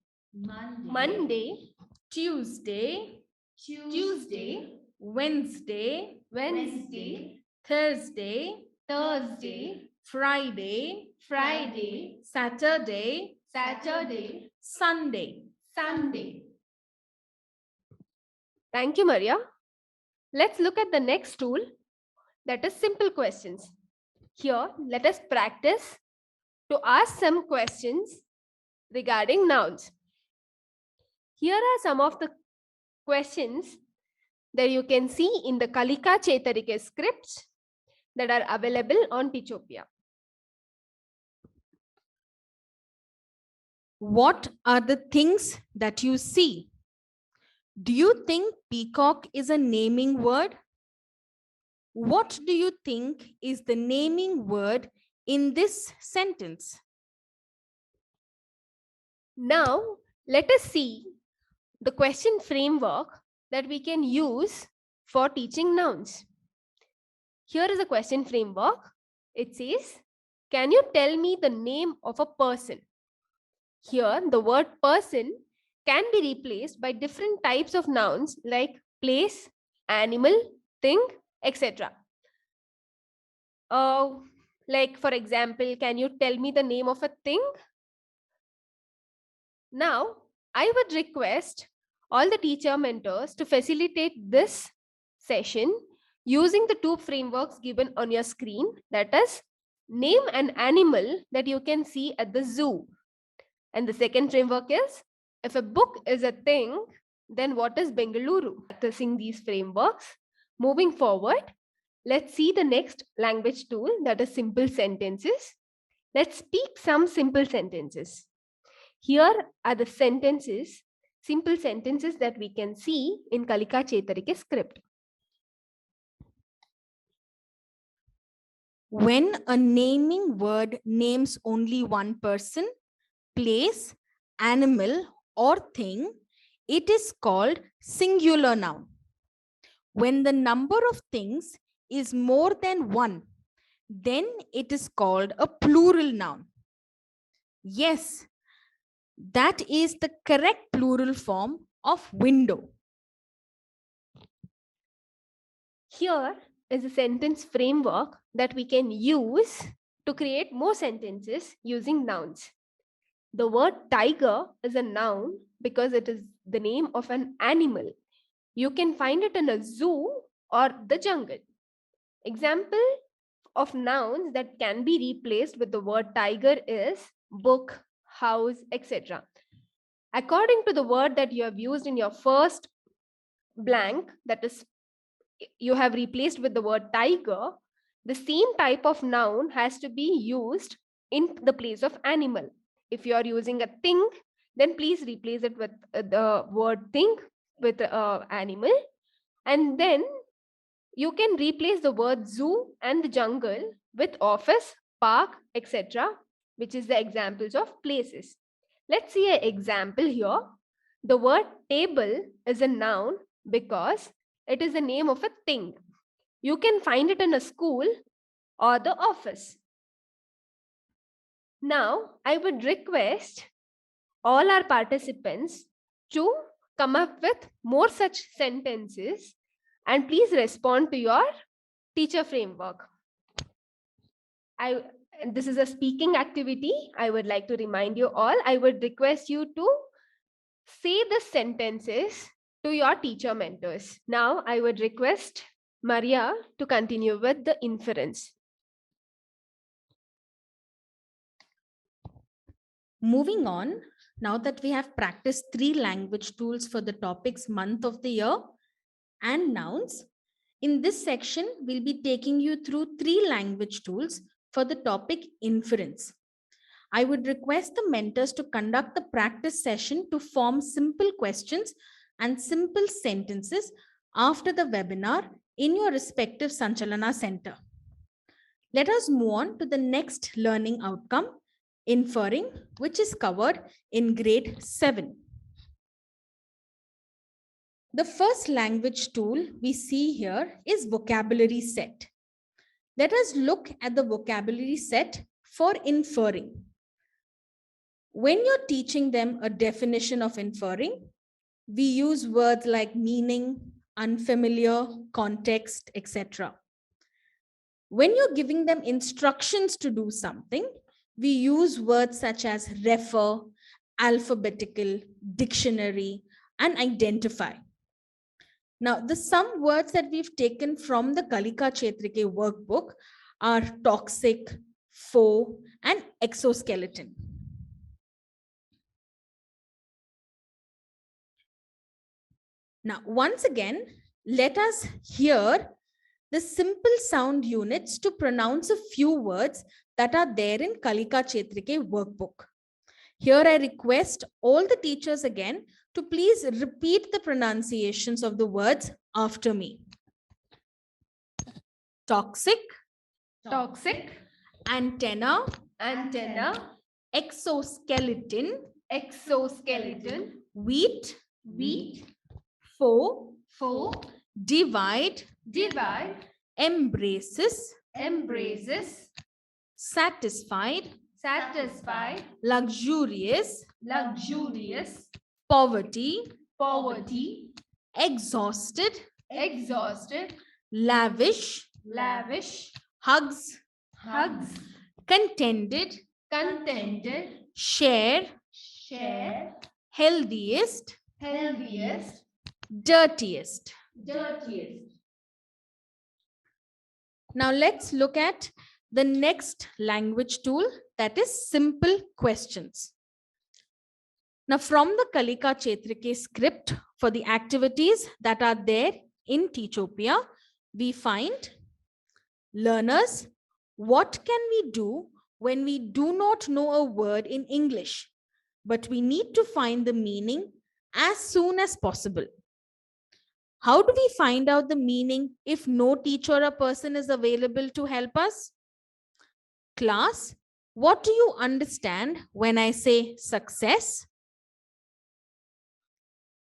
Monday, Tuesday, Wednesday, Thursday, Friday, Saturday, Sunday. Thank you, Maria. Let's look at the next tool, that is simple questions. Here, let us practice to ask some questions regarding nouns. Here are some of the questions that you can see in the Kalika Chetarike scripts that are available on Teachopia. What are the things that you see? Do you think peacock is a naming word? What do you think is the naming word in this sentence? Now, let us see the question framework that we can use for teaching nouns. Here is a question framework. It says, can you tell me the name of a person? Here, the word person can be replaced by different types of nouns like place, animal, thing, etc. Like, for example, can you tell me the name of a thing? Now, I would request all the teacher mentors to facilitate this session using the 2 frameworks given on your screen, that is, name an animal that you can see at the zoo. And the second framework is, if a book is a thing, then what is Bengaluru? Practicing these frameworks. Moving forward, let's see the next language tool, that is simple sentences. Let's speak some simple sentences. Here are the sentences, simple sentences that we can see in Kalika Chetarike script. When a naming word names only one person, place, animal, or thing, it is called singular noun. When the number of things is more than 1, then it is called a plural noun. Yes, that is the correct plural form of window. Here is a sentence framework that we can use to create more sentences using nouns. The word tiger is a noun because it is the name of an animal. You can find it in a zoo or the jungle. Example of nouns that can be replaced with the word tiger is book, house, etc. According to the word that you have used in your first blank, that is, you have replaced with the word tiger, the same type of noun has to be used in the place of animal. If you are using a thing, then please replace it with the word thing with animal. And then you can replace the word zoo and the jungle with office, park, etc., which is the examples of places. Let's see an example here. The word table is a noun because it is the name of a thing. You can find it in a school or the office. Now, I would request all our participants to come up with more such sentences and please respond to your teacher framework. This is a speaking activity. I would like to remind you all, I would request you to say the sentences to your teacher mentors. Now, I would request Maria to continue with the inference. Moving on, now that we have practiced 3 language tools for the topics month of the year and nouns, in this section, we'll be taking you through 3 language tools for the topic inference. I would request the mentors to conduct the practice session to form simple questions and simple sentences after the webinar in your respective Sanchalana center. Let us move on to the next learning outcome, inferring, which is covered in grade 7. The first language tool we see here is vocabulary set. Let us look at the vocabulary set for inferring. When you're teaching them a definition of inferring, we use words like meaning, unfamiliar, context, etc. When you're giving them instructions to do something, we use words such as refer, alphabetical, dictionary, and identify. Now, the some words that we've taken from the Kalika Chetrike workbook are toxic, foe, and exoskeleton. Now, once again, let us hear the simple sound units to pronounce a few words that are there in Kalika Chetrike workbook. Here I request all the teachers again to please repeat the pronunciations of the words after me. Toxic, Toxic, antenna, antenna, exoskeleton, exoskeleton, wheat, wheat, foe, foe, divide, divide, embraces, embraces, satisfied, satisfied, luxurious, luxurious, poverty, poverty, exhausted, exhausted, lavish, lavish, hugs, hugs, contended, contented, share, share, healthiest, healthiest, dirtiest. dirtiest. Now let's look at the next language tool, that is simple questions. Now from the Kalika Chetrike script for the activities that are there in Teachopia, we find learners, what can we do when we do not know a word in English, but we need to find the meaning as soon as possible? How do we find out the meaning if no teacher or person is available to help us? Class, what do you understand when I say success?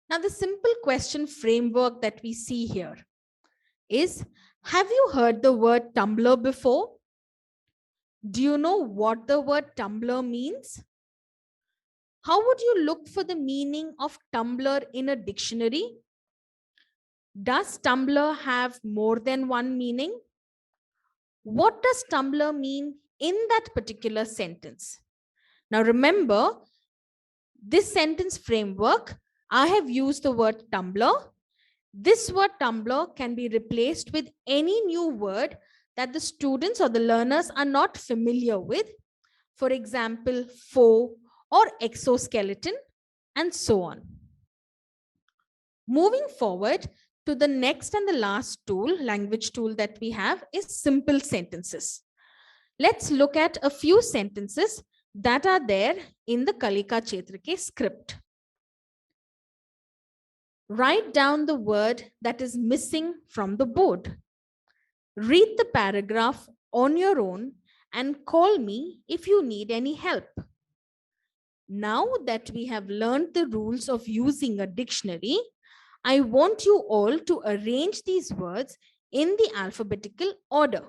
Now, the simple question framework that we see here is, have you heard the word tumbler before? Do you know what the word tumbler means? How would you look for the meaning of tumbler in a dictionary? Does tumbler have more than one meaning? What does tumbler mean in that particular sentence? Now remember, this sentence framework, I have used the word tumbler. This word tumbler can be replaced with any new word that the students or the learners are not familiar with. For example, foe or exoskeleton, and so on. Moving forward to the next and the last tool, language tool that we have is simple sentences. Let's look at a few sentences that are there in the Kalika Chetrike script. Write down the word that is missing from the board. Read the paragraph on your own and call me if you need any help. Now that we have learned the rules of using a dictionary, I want you all to arrange these words in the alphabetical order.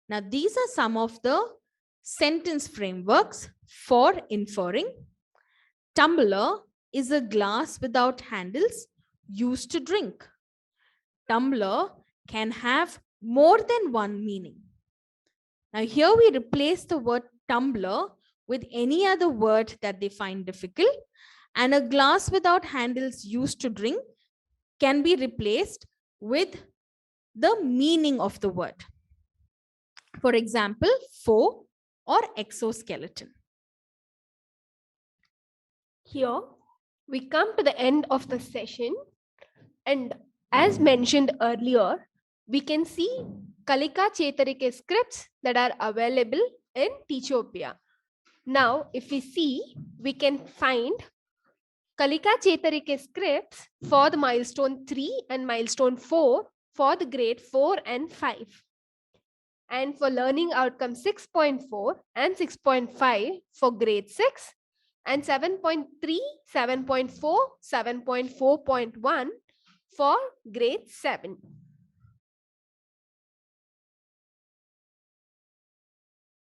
Now, these are some of the sentence frameworks for inferring. Tumbler is a glass without handles used to drink. Tumbler can have more than one meaning. Now, here we replace the word tumbler with any other word that they find difficult, and a glass without handles used to drink can be replaced with the meaning of the word. For example, foe or exoskeleton. Here we come to the end of the session, and as mentioned earlier, we can see Kalika Chetarike scripts that are available in Teachopia. Now, if we see, we can find Kalika Chetarike scripts for the milestone 3 and milestone 4 for the grade 4 and 5. And for learning outcome 6.4 and 6.5 for grade 6, and 7.3, 7.4, 7.4.1 for grade 7.